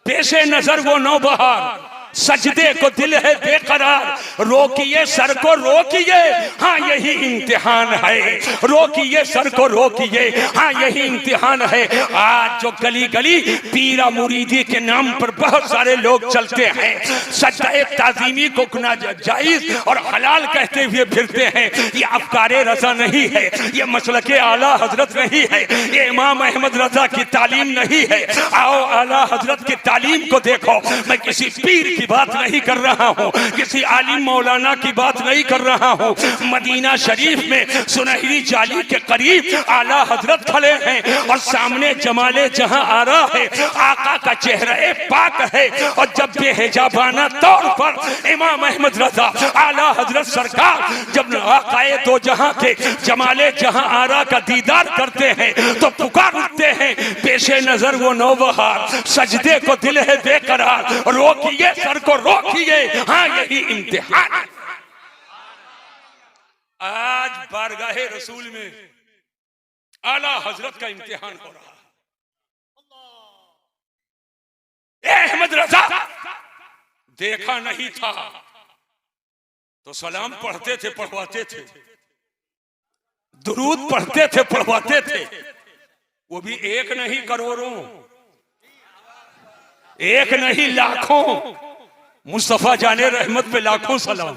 पेशे नजर वो नौबहार, सजदे को दिल है बेकरार, रोकिए सर को रोकिए, हाँ यही इम्तिहान है, रोकिए सर को रोकिए, हाँ यही इम्तिहान है। आज जो गली गली पीरा मुरीदी के नाम पर बहुत सारे लोग चलते हैं, सजदे ताजीमी को जायज और हलाल कहते हुए फिरते हैं, ये अफकारे रजा नहीं है, ये मसलके आला हजरत नहीं है, ये इमाम अहमद रजा की तालीम नहीं है। आओ आला हजरत की तालीम को देखो। मैं किसी पीर की बात नहीं कर रहा हूँ, किसी आलिम मौलाना की बात नहीं कर रहा हूँ। मदीना शरीफ में सुनहरी जाली के करीब आला हजरत खड़े हैं और सामने जमाले जहां आ रहा है, आका का चेहरा पाक है। और जब बेहिजाबाना तौर पर इमाम अहमद रजा आला हजरत सरकार जब आकाए दो जहां के जमाले जहां आरा का दीदार करते हैं तो पुकार उठते हैं, पेशे नजर वो नौबहार, सजदे को दिल है बेकरार, रोकिए सर को रोकिए, हाँ यही इम्तिहान। आज बारगाहे रसूल में आला हजरत का इम्तिहान हो रहा है। अहमद रजा देखा नहीं था तो सलाम पढ़ते थे, पढ़वाते थे, दुरूद पढ़ते थे, पढ़वाते थे। वो भी एक नहीं करोड़ों, एक नहीं लाखों। मुस्तफा जाने रहमत पे लाखों सलाम,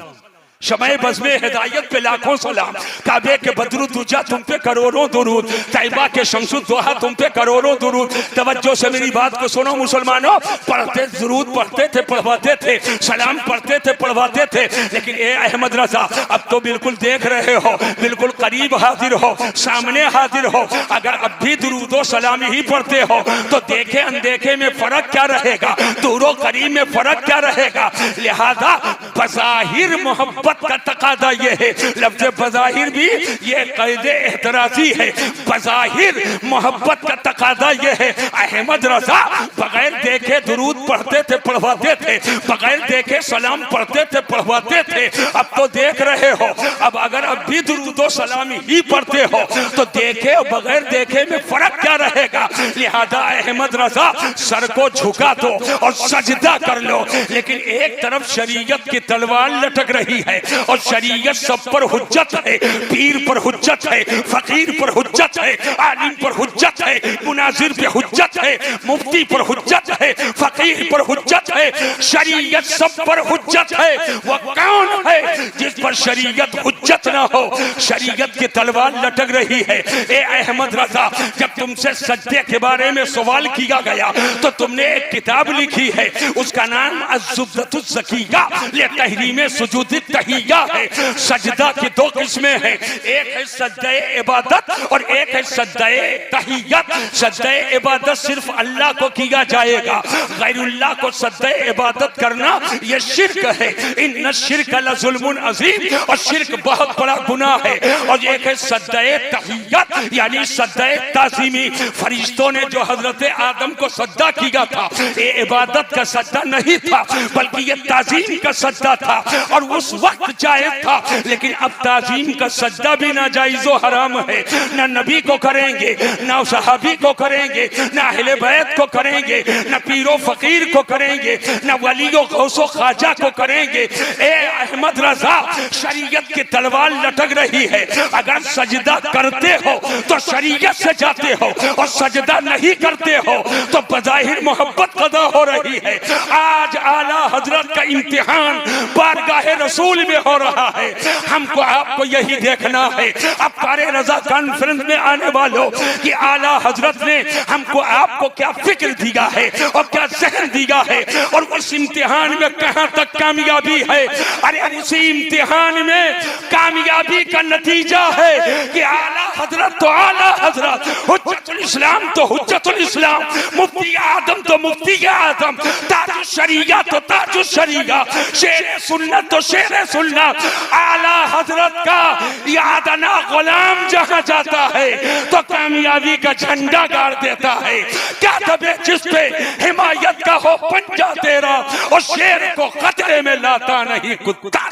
शमए बज़्मे हिदायत पे लाखों सलाम, काबे के बदरुद्दुजा तुम पे करोड़ों दुरूद, तैयबा के शम्सुद्दोहा तुम पे करोड़ों दुरूद। तवज्जो से मेरी बात को सुनो मुसलमानों, पढ़ते दुरूद पढ़ते थे, पढ़वाते थे, सलाम पढ़ते थे, पढ़वाते थे। लेकिन ए अहमद रजा अब तो बिल्कुल देख रहे हो, बिल्कुल करीब हाजिर हो, सामने हाजिर हो। अगर अब भी दुरूदो सलाम ही पढ़ते हो तो देखे अनदेखे में फर्क क्या रहेगा, दूरो करीब में फर्क क्या रहेगा। लिहाजा बज़ाहिर मोहब्बत का तकादा ये है, लफ्ज़ बज़ाहिर भी ये क़ैदे एहतराज़ी है। बज़ाहिर मोहब्बत का तकादा ये है। अहमद रजा बगैर देखे दुरूद पढ़ते थे, पढ़वाते थे, बगैर देखे सलाम पढ़ते थे, पढ़वाते थे। अब तो देख रहे हो, अब अगर अब भी दुरूद और सलाम ही पढ़ते हो तो देखे और बगैर देखे में फर्क क्या रहेगा। लिहाजा अहमद रजा सर को झुका दो और सजदा कर लो। लेकिन एक तरफ शरीयत की तलवार लटक रही है और शरीयत सब पर हुज्जत है, पीर पर हुज्जत है, फकीर पर हुज्जत है, आलिम पर हुज्जत है, मुनाजिर पे हुज्जत है, मुफ्ती पर हुज्जत है, फकीर पर हुज्जत है, शरीयत सब पर हुज्जत है। वह कौन है जिस पर शरीयत हुज्जत ना हो। शरीयत की तलवार लटक रही है। ए अहमद रजा जब तुमसे सज्जे के बारे में सवाल किया गया तो तुमने एक किताब लिखी है, उसका नाम अज़्ज़ुब्दतुज़्ज़किय्या ले तहरीम सुजूद तहिया है। सजदा की दो किस्में हैं, एक है सजदा इबादत और एक है सजदा तहियत। सजदा इबादत सिर्फ अल्लाह को किया जाएगा, गैरुल्लाह को सजदा इबादत करना यह शिर्क है। इन्ना शिर्क लजुल्मुन अज़ीम, और शिर्क बहुत बड़ा गुनाह है। और एक है सजदा तहियत यानी सजदा ताज़ीमी। फरिश्तों ने जो हजरत आदम को सजदा किया था, ये इबादत का सजदा नहीं था बल्कि ये ताज़ीम का सजदा था, और उस वक्त जायज था। लेकिन अब ताज़ीम का सजदा भी नाजायज़ व हराम है। ना नबी को करेंगे, ना सहाबी को करेंगे, ना अहले बैत को करेंगे, ना पीरो फकीर को करेंगे, ना वलियो गौसो ख्वाजा को करेंगे। ए अहमद रजा, शरीयत की तलवार लटक रही है। अगर सजदा करते हो तो शरीयत से जाते हो, और सजदा नहीं करते हो तो बज़ाहिर मोहब्बत कदा हो रही है। आज आला हजरत का इम्तिहान बारगाहे रसूल में हो रहा है। हमको आपको यही देखना है। अब कारे रजा कॉन्फ्रेंस में आने वालों कि आला हजरत ने हमको आपको क्या फिक्र दिया है और क्या जहन दिया है, और उस इम्तिहान में कहां तक कामयाबी है। अरे उसी इम्तिहान में कामयाबी का नतीजा है कि आला हजरत तो आला हजरत, हुज्जतुल इस्लाम तो हुज्जतुल इस्लाम, मुफ्ती आदम तो मुफ्ती आदम, ताजुल शरीया तो ताजुल शरीया, शेर सुन्नत तो शेर सुन्नत। आला हजरत का यादना गुलाम जहां जाता है तो कामयाबी का झंडा गाड़ देता है। क्या तबे जिस पे हिमायत का हो पंजा तेरा, और शेर को खतरे में लाता नहीं कुत्ता।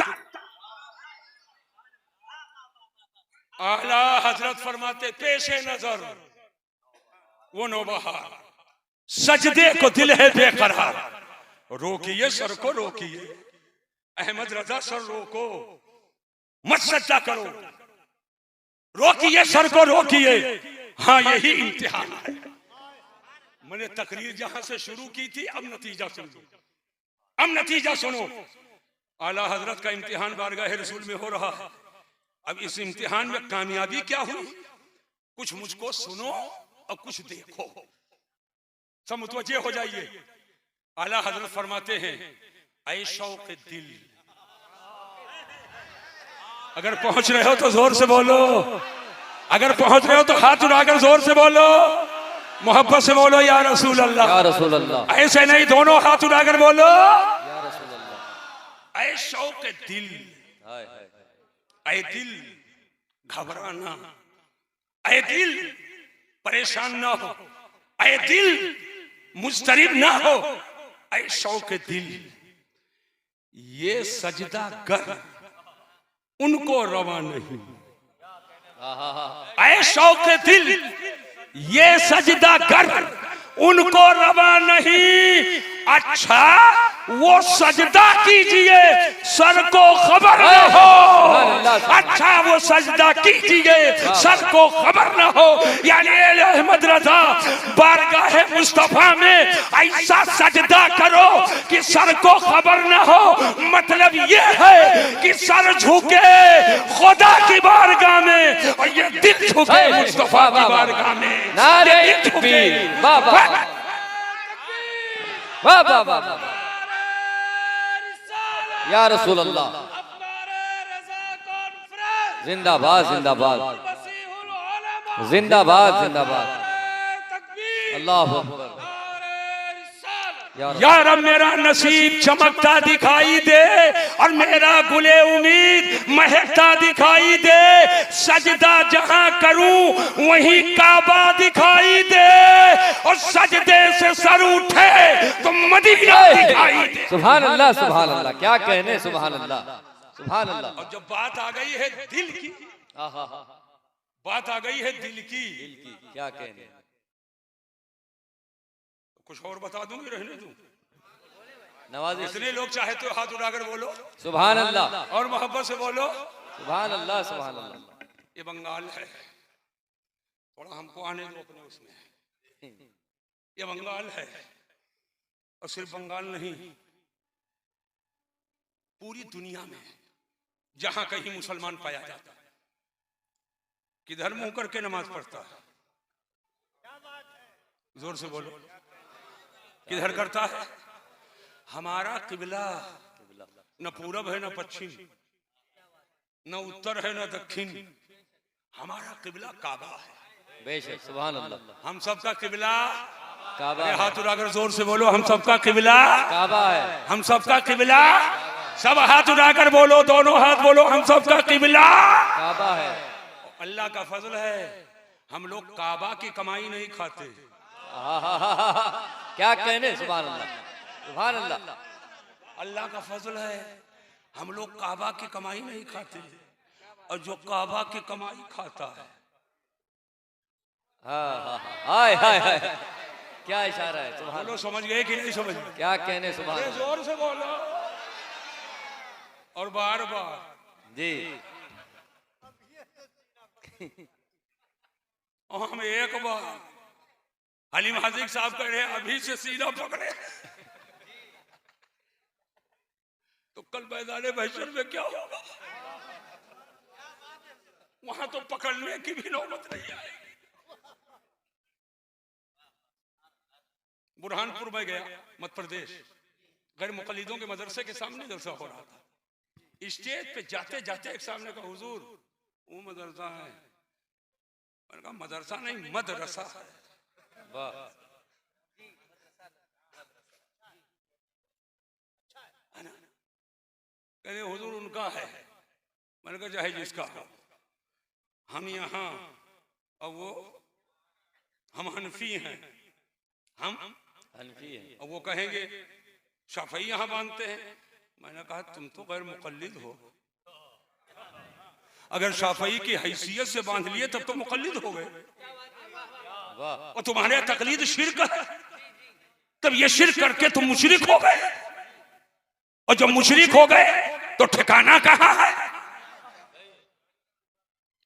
आला हजरत फरमाते पेशे नजर वो नौबहार, सजदे को दिल है बेकरार। रोकिए सर को रोकिए, अहमद रजा सर रोको, मत सजदा करो, रोकिए सर को रोकिए। हाँ यही इम्तिहान है। मैंने तकरीर जहां से शुरू की थी, अब नतीजा सुनो, अब नतीजा सुनो। आला हजरत का इम्तिहान बारगाह रसूल में हो रहा है। अब इस इम्तिहान में कामयाबी क्या हुई, कुछ मुझको सुनो और कुछ देखो, सब मुतवज्जे हो जाइए। आला हजरत फरमाते हैं ऐ शौक़ दिल, अगर पहुंच रहे हो तो जोर से बोलो, अगर पहुंच रहे हो तो हाथ उठाकर जोर से बोलो, मोहब्बत से बोलो या रसूल अल्लाह, या रसूल अल्लाह। ऐसे नहीं, दोनों हाथ उठाकर बोलो या रसूल अल्लाह। ऐ शौक़ दिल, ऐ दिल घबराना, ऐ दिल परेशान ना हो, ऐ दिल मुस्तरिब ना हो, ऐ शौक़ दिल ये सजदा कर उनको रवा नहीं। ऐ शौक़ दिल ये सजदा कर उनको रवा नहीं। अच्छा वो सजदा कीजिए सर को खबर न हो, अच्छा वो सजदा कीजिए सर को खबर न हो। यानी अहमद रजा बारगाह मुस्तफा में ऐसा सजदा करो कि सर को खबर न हो। मतलब ये है कि सर झुके खुदा की बारगाह में और ये दिल झुके मुस्तफा की बारगाह में। नारे तकबीर, वाह वाह वाह वाह वाह, या रसूल अल्लाह। जिंदाबाद जिंदाबाद जिंदाबाद जिंदाबाद, अल्लाह अकबर। या रब मेरा नसीब चमकता दिखाई दे और मेरा गुले उम्मीद महकता दिखाई दे। सजदा जहां करूं वहीं काबा दिखाई दे, और सजदे से सर उठे तो मदीना दिखाई दे। सुभान अल्लाह सुभान अल्लाह, क्या कहने, सुभान अल्लाह सुभान अल्लाह। और जब बात आ गई है दिल की, बात आ गई है दिल की, क्या कहने। कुछ और बता दूंगी, रहने दूं। नवाज़ इतने लोग चाहते हो हाथ उठाकर बोलो सुभान अल्लाह, और मोहब्बत से बोलो सुभान अल्लाह सुभान अल्लाह। ये बंगाल है, थोड़ा हमको आने दो अपने उसमें। ये बंगाल है, और सिर्फ बंगाल नहीं, पूरी दुनिया में जहां कहीं मुसलमान पाया जाता है, किधर मुंह करके नमाज पढ़ता है, जोर से बोलो, किधर करता है। हमारा किबला न पूरब है न पश्चिम, न उत्तर है न दक्षिण, हमारा किबला काबा है। बेशक, सुभान अल्लाह। हम सबका किबला काबा अरे है। हाथ उठाकर जोर से बोलो, हम सबका किबला काबा है। हम सबका किबला। सब हाथ उठाकर बोलो, दोनों हाथ बोलो, हम सबका किबला काबा है। अल्लाह का फजल है, हम लोग काबा की कमाई नहीं खाते। क्या कहने, सुभान अल्लाह, सुभान अल्लाह। अल्लाह का फजल है, हम लोग काबा की कमाई नहीं खाते, और जो काबा की कमाई खाता है। हाय हाय हाय, क्या इशारा है, सुभान बोलो, अल्लाह। समझ गए कि नहीं समझ गए? क्या कहने, सुभान अरे अल्लाह। जोर से बोलो और बार बार। जी। और हम एक बार हलीम हाजिक साहब कह रहे हैं, अभी से सीना पकड़े तो कल मैदान महशर में क्या होगा? वहां तो पकड़ने की भी नौबत नहीं आएगी। बुरहानपुर में गया, मध्य प्रदेश, गैर मुकल्लिदों के मदरसे के सामने जलसा हो रहा था। स्टेज पे जाते जाते एक सामने का, हुजूर वो मदरसा है। मैंने कहा मदरसा नहीं, मदरसा है। वाह। कहते हुजूर उनका है। मैंने कहा चाहे जिसका हो, हम यहाँ, और वो हम हनफी हैं, हम हनफी है। और वो कहेंगे शाफई यहाँ बांधते हैं। मैंने कहा तुम तो गैर मुकल्लिद हो, अगर शाफई की हैसियत से बांध लिए तब तो मुकल्लिद हो गए, वाह। और तुम्हारे तकलीद शिर्क है, तब ये शिर्क करके तुम मुशरिक हो गए, और जब मुशरिक हो गए तो ठिकाना कहाँ है?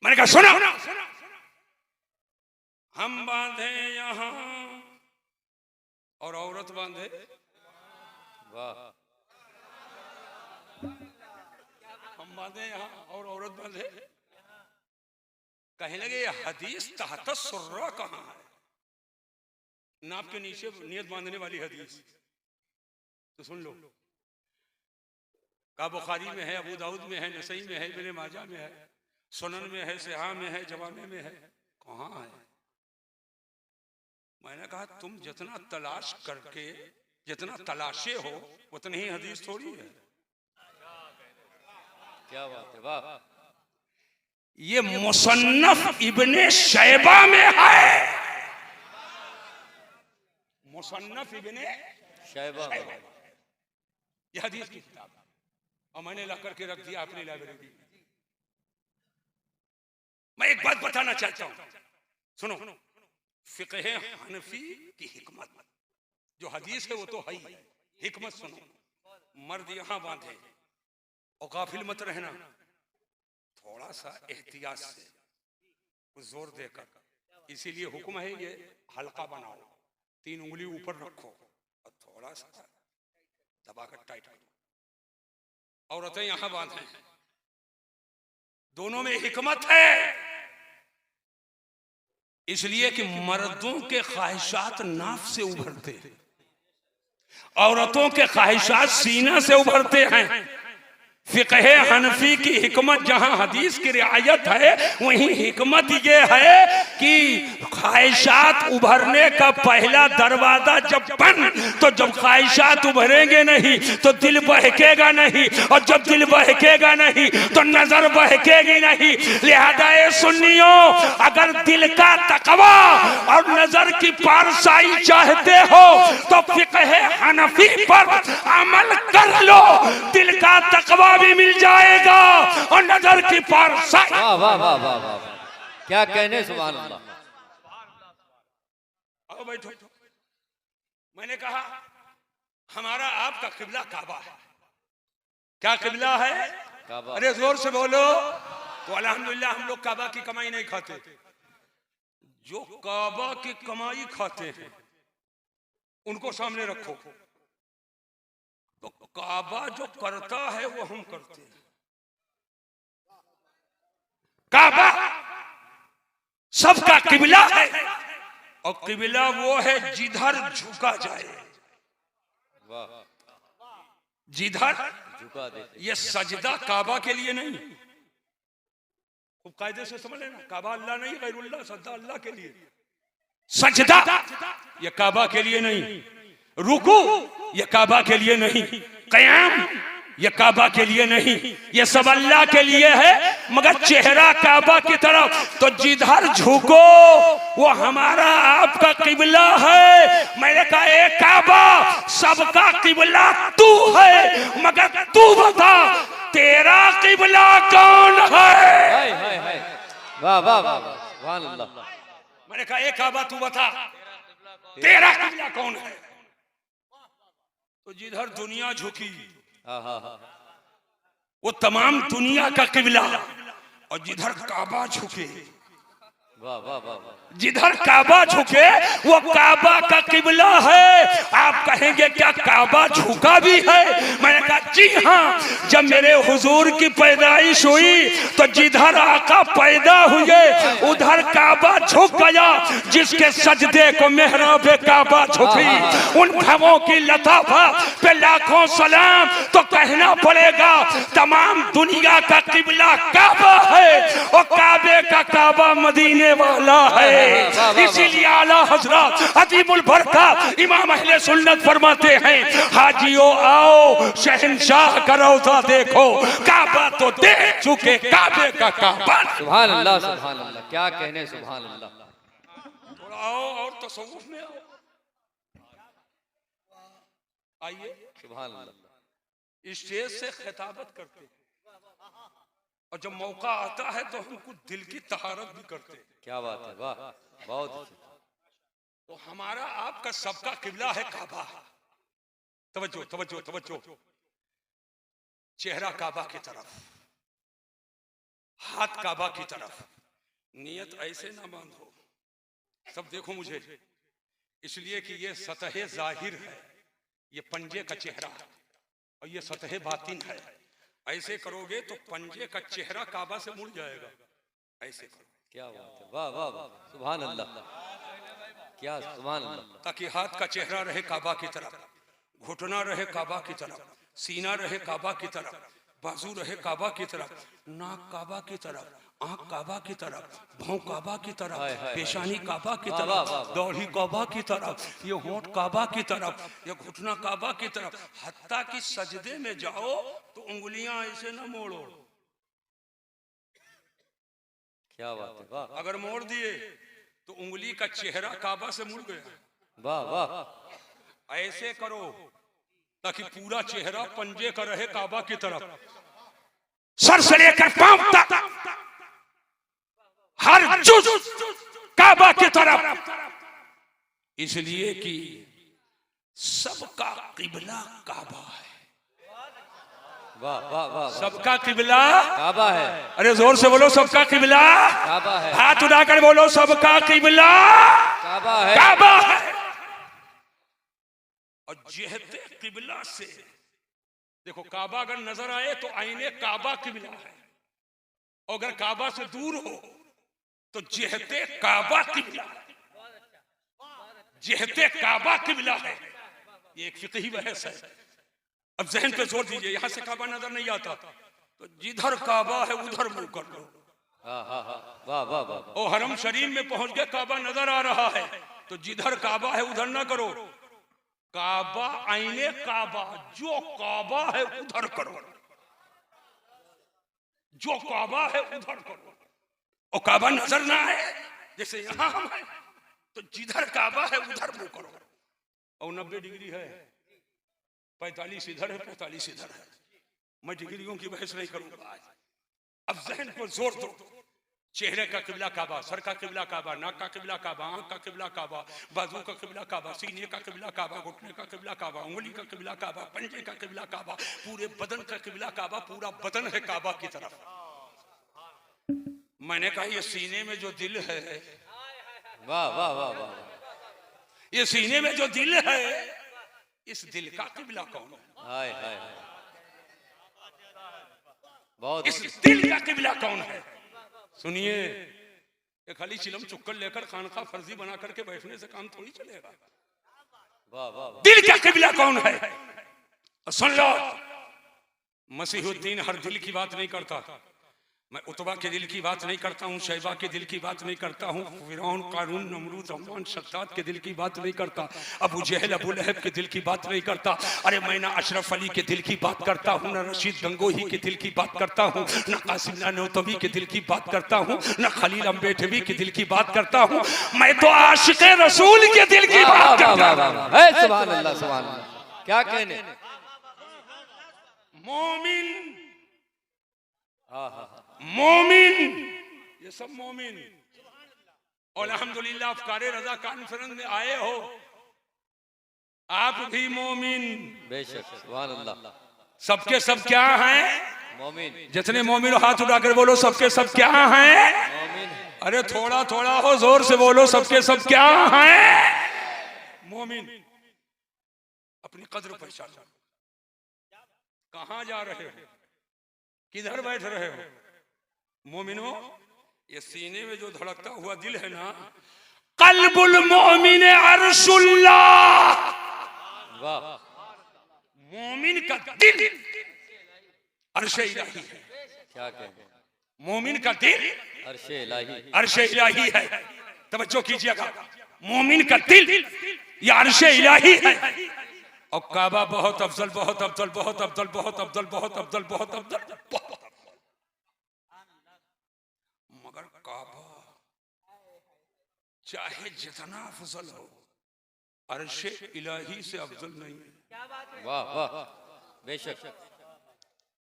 मैंने कहा सुनो, हम बांधे यहाँ और औरत बांधे, वाह। हम बांधे यहाँ और औरत बांधे। कहने लगे हदीस तहत सुर्रा कहाँ है? नाप के नीचे नियत बांधने वाली हदीस तो सुन लो। का बुखारी में है, अबू दाऊद में है, नसई में है, इब्ने माजा में है, सुनन में है, सिहा में है, जवामे में है, कहाँ है? मैंने कहा तुम जितना तलाश करके जितना तलाशे हो उतनी ही हदीस थोड़ी है। क्या बात है, वाह। ये मुसन्नफ इब्ने शैबा में है, मुसन्नफ इब्ने शैबा। ये हदीस की किताब है, और मैंने ला करके रख दिया अपनी लाइब्रेरी में। मैं एक बात बताना चाहता हूं, सुनो। फिक़ह हनफी की हिकमत, जो हदीस है वो तो है ही, हिकमत सुनो। मर्द यहां बांधे और गाफिल मत रहना, थोड़ा सा एहतियात से, कुछ जोर देकर। इसीलिए हुक्म है ये हल्का बनाओ, 3 उंगली ऊपर रखो और थोड़ा सा दबाकर टाइट करो। औरतें यहां बांधे, दोनों में हिकमत है, इसलिए कि मर्दों के ख्वाहिशात नाफ से उभरते हैं, औरतों के ख्वाहिशात सीना से उभरते हैं। फिक़ह हनफी की हिकमत जहां हदीस की रियायत है, वहीं हिकमत ये है कि ख्वाहिशात उभरने का पहला दरवाजा जब बंद, तो जब ख्वाहिशात उभरेंगे नहीं तो दिल बहकेगा नहीं, और जब दिल बहकेगा नहीं तो नजर बहकेगी नहीं। लिहाजा ए सुन्नियों, अगर दिल का तकवा और नजर की पारसाई चाहते हो तो फिक़ह हनफी पर अमल कर लो, दिल का तकवा भी मिल जाएगा और नजर की पारसाई। वाह वाह वाह वाह वाह, क्या कहने, सुभान अल्लाह। आओ बैठो। मैंने कहा हमारा आपका किबला काबा है। क्या किबला है? काबा। अरे जोर से बोलो। तो अल्हम्दुलिल्लाह हम लोग काबा की कमाई नहीं खाते। जो काबा की कमाई खाते हैं उनको सामने रखो, तो काबा जो करता है वो हम करते हैं। काबा सबका किबला है, और किबला वो है जिधर झुका जाए, वाह। जिधर झुका देते। ये सजदा काबा के लिए नहीं, खूब कायदे से समझ लेना, काबा अल्लाह नहीं, गैरुल्लाह, सजदा अल्लाह के लिए, सजदा ये काबा के लिए नहीं, रुकू ये काबा के लिए नहीं, क़याम ये काबा के लिए नहीं, ये सब अल्लाह के लिए है, मगर चेहरा काबा की तरफ। तो जिधर झुको वो हमारा आपका किबला है। मैंने कहा ए काबा, सबका किबला तू है, मगर तू बता तेरा किबला कौन है? वाह वाह वाह सुभान अल्लाह। मैंने कहा ए काबा तू बता तेरा किबला कौन है? तो जिधर दुनिया झुकी वो तमाम दुनिया का किबला, और जिधर काबा झुके, वाह वाह वाह, जिधर काबा झुके वो काबा का किबला है। आप कहेंगे क्या काबा झुका भी है? मैंने कहा जी हाँ, जब मेरे हुजूर की पैदाइश हुई तो जिधर आका पैदा हुए उधर काबा झुक गया। जिसके सजदे को मेहराब काबा झुकी, उन भवों की लताफा पे लाखों सलाम। तो कहना पड़ेगा तमाम दुनिया का किबला काबा है, और काबे का काबा मदीने वाला है। इसीलिए आला हजरत अदीबुल बरकत इमाम अहले सुन्नत फरमाते हैं, हाजियो आओ शहंशाह का रौज़ा देखो, काबा तो देख चुके काबे का काबा। सुभान अल्लाह सुभान अल्लाह, क्या कहने सुभान अल्लाह। आओ और तसव्वुफ में आओ, आइए सुभान अल्लाह। स्टेज से खिताबत करते हैं, और जब मौका आता है तो हमको दिल की तहारत भी करते हैं। क्या बात है, वाह बहुत अच्छी। तो हमारा आपका सबका किबला है काबा। तवज्जो तवज्जो तवज्जो, चेहरा काबा की तरफ, हाथ काबा की तरफ, नियत ऐसे ना बांधो सब देखो मुझे, इसलिए कि ये सतह जाहिर है, ये पंजे का चेहरा, और ये सतह बातिन है। ऐसे करोगे तो पंजे का चेहरा काबा से मुड़ जाएगा, ऐसे करो। क्या बात है, वाह वाह वाह सुभान अल्लाह, क्या सुभान अल्लाह। ताकि हाथ का चेहरा रहे काबा की तरफ, घुटना रहे काबा की तरफ, सीना रहे काबा की तरफ, बाजू रहे काबा की तरफ, नाक काबा की तरफ, आंख काबा की तरफ, भौं काबा की तरफ, पेशानी काबा की तरफ, दौड़ी काबा की तरफ, ये होंठ काबा की तरफ, ये घुटना काबा की तरफ। हत्ता कि सजदे में जाओ तो उंगलियां ऐसे ना मोड़ो, क्या बात है, वाह। अगर मोड़ दिए तो उंगली का चेहरा काबा से मुड़ गया। वाह वाह, ऐसे करो ताकि पूरा चेहरा पंजे का रहे काबा की तरफ, सर से लेकर पांव तक हर जुज काबा की तरफ। इसलिए कि सबका किबला काबा है। वाह वाह वाह, सबका किबला काबा है। अरे जोर से बोलो, सबका किबला काबा है। हाथ उठाकर बोलो, सबका किबला काबा है, काबा है। और जिहते किबला से देखो, काबा अगर नजर आए तो आईने काबा किबला है, और अगर काबा से दूर हो तो जिहते काबा किबला, जिहते काबा किबला है। ये एक फिक़ही बहस है। अब जहन पे जोर दीजिए, यहां से काबा नजर नहीं आता तो जिधर काबा है उधर मुंह कर लो। वाह वाह वाह, और हरम शरीफ में पहुंच गए, काबा नजर आ रहा है तो जिधर काबा है उधर ना करो, काबा आईने काबा, जो काबा है उधर करो, जो काबा है उधर करो। और काबा नजर ना आए जैसे यहां हम है तो जिधर काबा है उधर मुंह करो। और 90 डिग्री है, 45 इधर है, 45 इधर है। मैं डिग्रियों की बहस नहीं करूंगा आज। अब जहन पर जोर दो, चेहरे का किबला काबा, सर का किबला काबा, नाक का किबला काबा, आंख का किबला काबा, बाजू का किबला काबा, सीने का किबला काबा, घुटने का किबला काबा, उंगली का किबला काबा, पंजे का किबला काबा, पूरे बदन का किबला काबा। पूरा बदन है काबा की तरफ। मैंने कहा ये सीने में जो दिल है, वाह वाह वाह वाह, ये सीने में जो दिल है, इस दिल का किबला कौन है? हाय हाय, बहुत इस दिल का किबला कौन है? सुनिए, ये खाली चिलम चुक्कर लेकर खानका फर्जी बना करके बैठने से काम थोड़ी चलेगा। वाह वाह, दिल का किबला कौन है? सुन लो, मसीहुद्दीन हर दिल की बात नहीं करता, मैं उतबा के दिल की बात नहीं करता हूँ, शैबा के दिल की बात नहीं करता हूँ, फिरौन, कारून, नमरूद, हम्मान, शद्दाद के दिल की बात नहीं करता, अबू जहल, अबू लहब के दिल की बात नहीं करता। अरे मैं ना अशरफ अली के दिल की बात करता हूँ, ना रशीद गंगोही के दिल की बात करता हूँ, ना कासिम नानोतवी के दिल की बात करता हूँ, ना खलील अम्बेठवी के दिल की बात करता हूँ। मैं तो आशिक़ रसूल के दिल की बात करता हूँ। सुभान अल्लाह, सुभान अल्लाह। क्या कहने, मोमिन, मोमिन, ये सब मोमिन। और अल्हम्दुलिल्लाह अफ़कारे रज़ा कॉन्फ्रेंस में आए हो, आप भी मोमिन। बेशक, सुभान अल्लाह। सबके सब क्या हैं? मोमिन। जितने मोमिन हाथ उठाकर बोलो सबके सब क्या हैं? मोमिन। अरे थोड़ा थोड़ा हो, जोर से बोलो सबके सब क्या हैं? मोमिन। अपनी कद्र पहचानो। कहां जा रहे हो, किधर बैठ रहे हो? मोमिनो, ये सीने में जो धड़कता हुआ दिल है ना, कल्बुल मोमिन अर्शुल्लाह। वाह। मोमिन का दिल अर्शे इलाही है। क्या कहें, मोमिन का दिल अर्शे इलाही, अर्शे इलाही है। तवज्जो कीजिएगा, मोमिन का दिल ये अर्शे इलाही है। और काबा बहुत अफजल, बहुत अफजल, बहुत अफजल, बहुत अफजल, बहुत अफजल, बहुत अफजल, बहुत। मगर काबा चाहे जितना अफजल हो, अर्शे इलाही से अफजल नहीं है। वाह वाह, बेशक।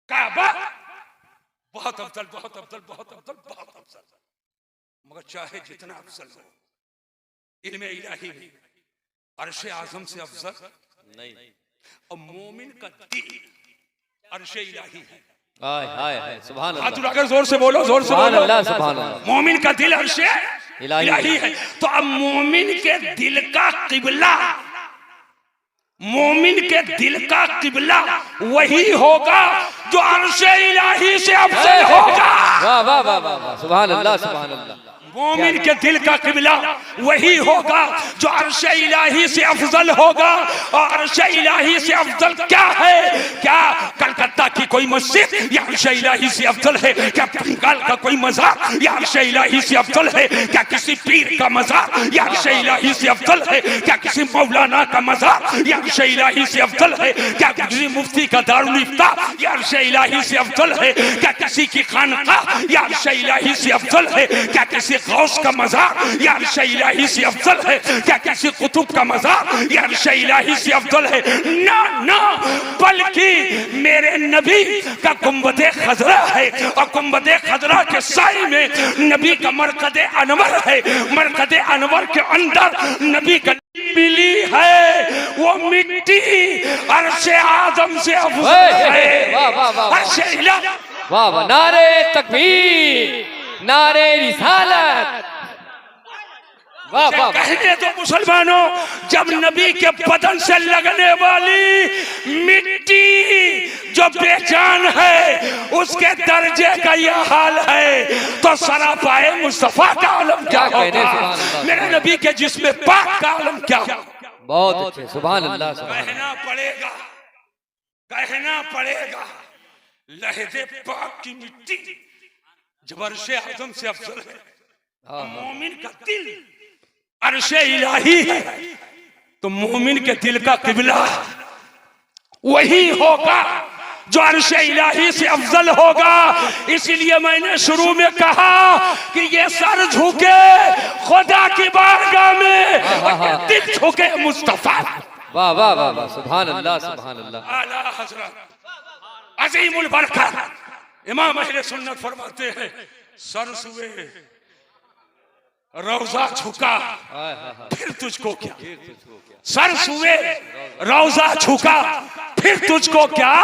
काबा बहुत अफजल, बहुत अफजल, बहुत अफजल, बहुत अफजल, मगर चाहे जितना अफजल हो, इल्मे इलाही में अर्शे आजम से अफजल नहीं। और मोमिन का दिल अर्शे इलाही है। हाय हाय हाय, सुभान हाथ अल्लाह, उठाकर जोर से बोलो, जोर से सुभान बोलो। अल्लाह, सुभान अल्लाह। मोमिन का दिल अर्शे इलाही इलाही है। तो अब मोमिन के दिल का किबला, मोमिन के दिल का किबला वही होगा जो अर्शे इलाही से अफजल होगा। वाह वाह वाह वाह, सुभान अल्लाह, सुभान अल्लाह। मोमिन के दिल का किबला वही होगा जो अर्शे इलाही से अफजल होगा। और अर्शे इलाही से अफजल क्या है? क्या कलकत्ता की कोई मस्जिद या अर्शे इलाही से अफजल है? क्या बंगाल का कोई मज़ार या अर्शे इलाही से अफजल है? क्या किसी पीर का मज़ार या अर्शे इलाही से अफजल है? क्या किसी मौलाना का मज़ार या अर्शे इलाही से अफजल है? क्या किसी मुफ्ती का दारुल इफ्ता या अर्शे इलाही से अफजल है? क्या किसी की खानकाह या अर्शे इलाही से अफजल है? क्या किसी गौस का मज़ार या अर्शे इलाही से अफजल है? क्या किसी कुतुब का मज़ार या अर्शे इलाही से अफजल है? ना ना, बल्कि मेरे नबी का गुंबदे खजरा है, और गुंबदे खजरा के साई में नबी का मरकदे अनवर है। मरकदे अनवर के अंदर नबी का मिली है वो मिट्टी अर्शे आदम से अफजल है। वाह वाह वाह, अर्शे इलाही, वाह वाह, नारे तकबीर, नारे रिसालत। वाह वाह, कहने तो मुसलमानों, जब नबी के बदन से लगने वाली मिट्टी जो बेजान है उसके दर्जे का यह हाल है, तो सरापाए मुस्तफा का आलम क्या होगा? मेरे नबी के जिस्म पाक का आलम क्या होगा? बहुत अच्छे, सुभान अल्लाह, सुभान अल्लाह। कहना पड़ेगा, कहना पड़ेगा, लहदे पाक की मिट्टी जब अर्शे आजम से अफजल है। मोमिन का दिल अर्शे इलाही है, तो मोमिन के दिल का किबला वही होगा जो अर्शे इलाही से अफजल होगा। इसीलिए मैंने शुरू में कहा कि ये सर झुके खुदा की बारगाह में, और दिल झुके मुस्तफा। वाह वाह वाह वाह, सुभान अल्लाह, सुभान अल्लाह। आला हजरत अजीमुल बरकत इमाम अहले सुन्नत फरमाते हैं, सर सुए रोजा झुका फिर तुझको क्या? सर सुए रोजा झुका फिर तुझको क्या?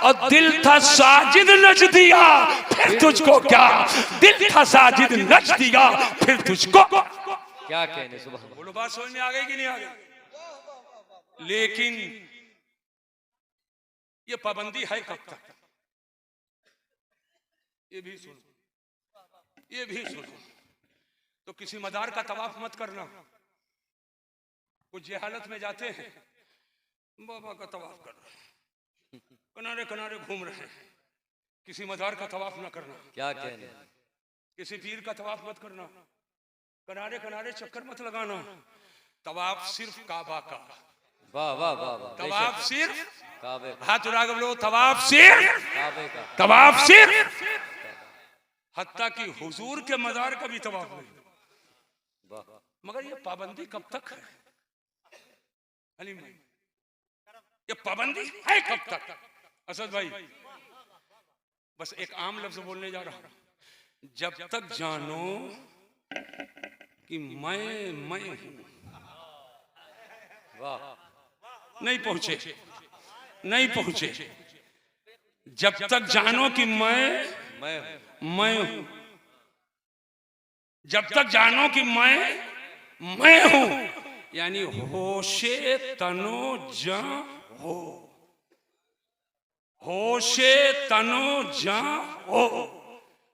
और दिल था साजिद नच दिया फिर तुझको क्या? दिल था साजिद नच दिया फिर तुझको क्या कहने, सुभान। बोलो, बात समझ में आ गई कि नहीं आ गई? लेकिन ये पाबंदी है कब तक? ये भी सुनो, ये भी सुनो। तो किसी मदार का तवाफ मत करना। कुछ जहालत में जाते हैं, बाबा का तवाफ कर रहे हैं, किनारे किनारे घूम रहे हैं, किसी मजार का तवाफ न करना, क्या कहने, किसी पीर का तवाफ मत करना, किनारे किनारे चक्कर मत लगाना। तवाफ सिर्फ काबा का, वाह वाह वाह वाह, तवाफ बेशक, सिर्फ काबे का, हाथ उठा के बोलो तवाफ सिर्फ, काबे का, तवाफ सिर्फ, हत्ता कि हुजूर के मजार का भी तवाफ नहीं। वाह, मगर ये पाबंदी कब तक है हलीम भाई, ये पाबंदी है कब तक? असद भाई बस एक आम लफ्ज बोलने जा रहा हूं, जब तक जानो कि मैं हूं, वाह, नहीं पहुंचे, नहीं पहुंचे। जब तक जानो कि मैं हूं, जब तक जानो कि मैं हूं, यानी होशे तनो जा हो, होशे तनो जा हो,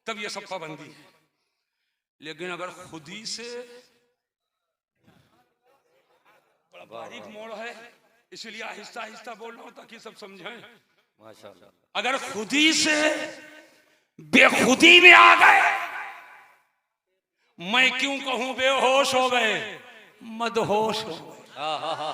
तब ये सब पाबंदी है। लेकिन अगर खुदी से, बड़ा बारीक मोड़ है इसलिए आहिस्ता आहिस्ता बोल रहा हूं ताकि सब समझें। माशाल्लाह, अगर खुदी से बेखुदी में आ गए, मैं क्यों कहूं बेहोश हो गए, मदहोश हो गए, हाँ हाँ हाँ,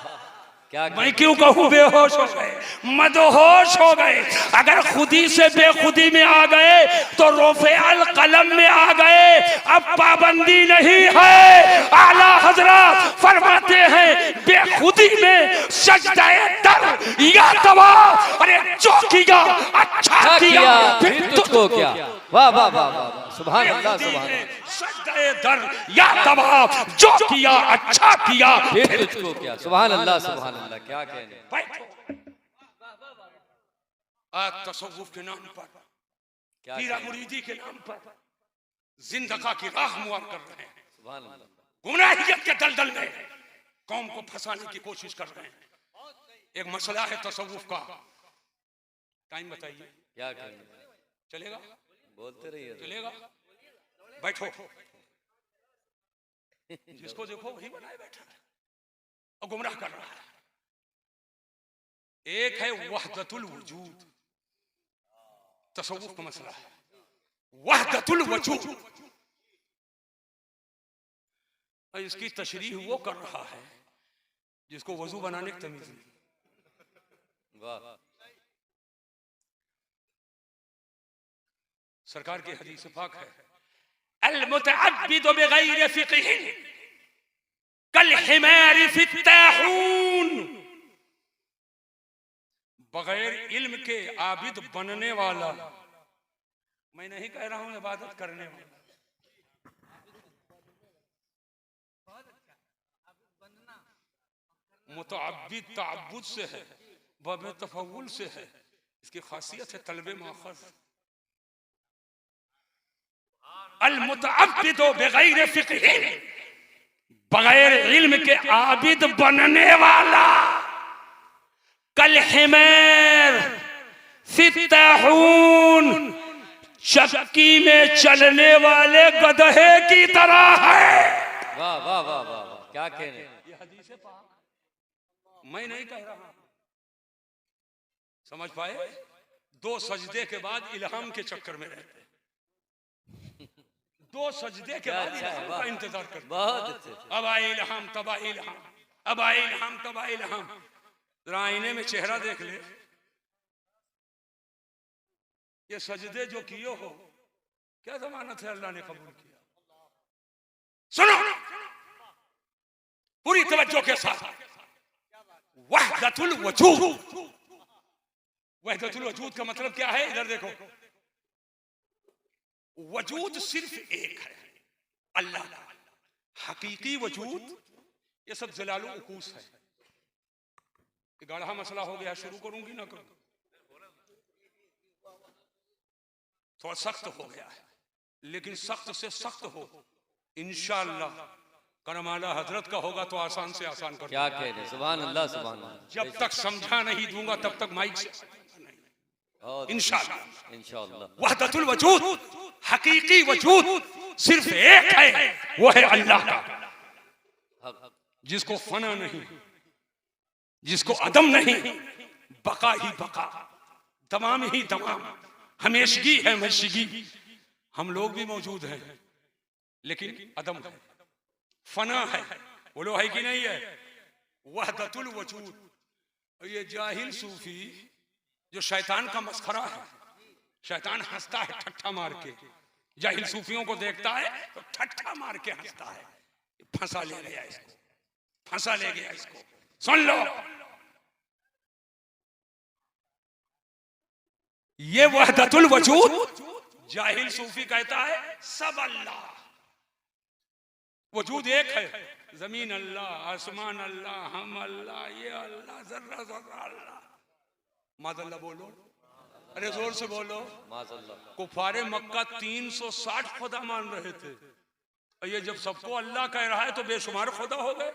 क्या मैं क्यों कहूं बेहोश हो गए, मदहोश हो गए। अगर खुदी से बेखुदी में आ गए तो रोफे अल कलम में आ गए, अब पाबंदी नहीं है। आला हजरत फरमाते हैं बेखुदी में सजदाए दर या तवा, अरे जो किया अच्छा किया फिर तुझको क्या, वाह वाह वाह वाह, सुभान अल्लाह, सुभान अल्लाह, सजदाए दर या तवा, जो किया अच्छा किया फिर तुझको क्या, सुभान अल्लाह, सुभान अल्लाह, क्या कहने, आज तसव्वुफ के नाम पर, क्या हीरा कहने, मुरीदी के नाम पर जिंदगा की राह मुआर कर रहे हैं, सुभान अल्लाह, गुमराहियत के दलदल में कौम को फंसाने की कोशिश कर रहे हैं। एक मसला है तसव्वुफ का, टाइम बताइए, क्या कहने, चलेगा? बोलते रहिए, चलेगा? बैठो, जिसको देखो वही बनाए बैठा है और गुमराह कर रहा है। एक है वहदतुल वजूद, तसव्वुफ का मसला है वहदतुल वजूद, और इसकी तशरीह वो कर रहा है जिसको वजू बनाने की तमीज नहीं। वाह, सरकार की हदीस पाक है, अल मुतअब्बिदु बिगैर फिक़्ह कल हिमार फी ताहून, बगैर इल्म के आबिद बनने वाला, मैं नहीं कह रहा हूं इबादत करने वाला, मुतअब्बिद तअब्बुद से है, बब तफव्वुल से है, इसकी खासियत है तलबे माखज़। अल मुतअब्बिदु बिगैर फिक़्ह, बगैर इल्म के आबिद बनने वाला, कल हिमार फी ताहून, चक्की में चलने वाले गधे की तरह है। वाह वाह वाह वाह, क्या कहने, ये हदीस है पाक, मैं नहीं कह रहा, समझ पाए? दो सजदे के बाद इल्हाम के चक्कर में रहते, दो सजदे के बाद इल्हाम का इंतजार करते, बहुत अच्छे, अब आए इल्हाम तब आए इल्हाम, अब आए इल्हाम तब आए इल्हाम। जरा आईने में चेहरा देख ले, ये सजदे जो किए हो क्या जमानत है अल्लाह ने कबूल किया? सुनो पूरी तवज्जो के साथ, वहदतुल वजूद, वहदतुल वजूद का मतलब क्या है? इधर देखो, वजूद सिर्फ एक है, अल्लाह। हकीकी वजूद ये सब जलालु उकूस है। ये गाढ़ा मसला हो गया, शुरू करूंगी ना करूं, थोड़ा सख्त हो गया है, लेकिन सख्त से सख्त हो इंशाअल्लाह करमाला हजरत का होगा तो आसान से आसान कर। क्या कहने, सुभान अल्लाह, सुभान अल्लाह, जब तक समझा नहीं दूंगा तब तक माइक से इंशाअल्लाह। इंशाअल्लाह, वहदतुल वजूद, हकीकी वजूद सिर्फ एक है, वो है अल्लाह का, जिसको फना नहीं, जिसको अदम नहीं, बका ही बका, तमाम ही तमाम, हमेशगी है, हमेशगी। हम लोग भी मौजूद हैं लेकिन अदम है, फना है। बोलो है कि नहीं है? वहदतुल वजूद। ये जाहिल सूफी जो शैतान का मस्खरा है, शैतान हंसता है ठट्ठा मार के, जाहिल सूफियों को देखता है तो ठट्ठा मार के हंसता है। फंसा ले गया इसको, फंसा ले गया इसको। सुन लो, ये वहदतुल वजूद जाहिल सूफी कहता है सब अल्लाह, वजूद एक है। जमीन अल्लाह, आसमान अल्लाह, हम अल्लाह, ये अल्लाह, जर्रा जर्रा अल्लाह। मादल्ला बोलो, अरे जोर से बोलो। कुफारे मक्का 360 खुदा मान रहे थे, और ये जब सबको अल्लाह कह रहा है तो बेशुमार खुदा हो गए।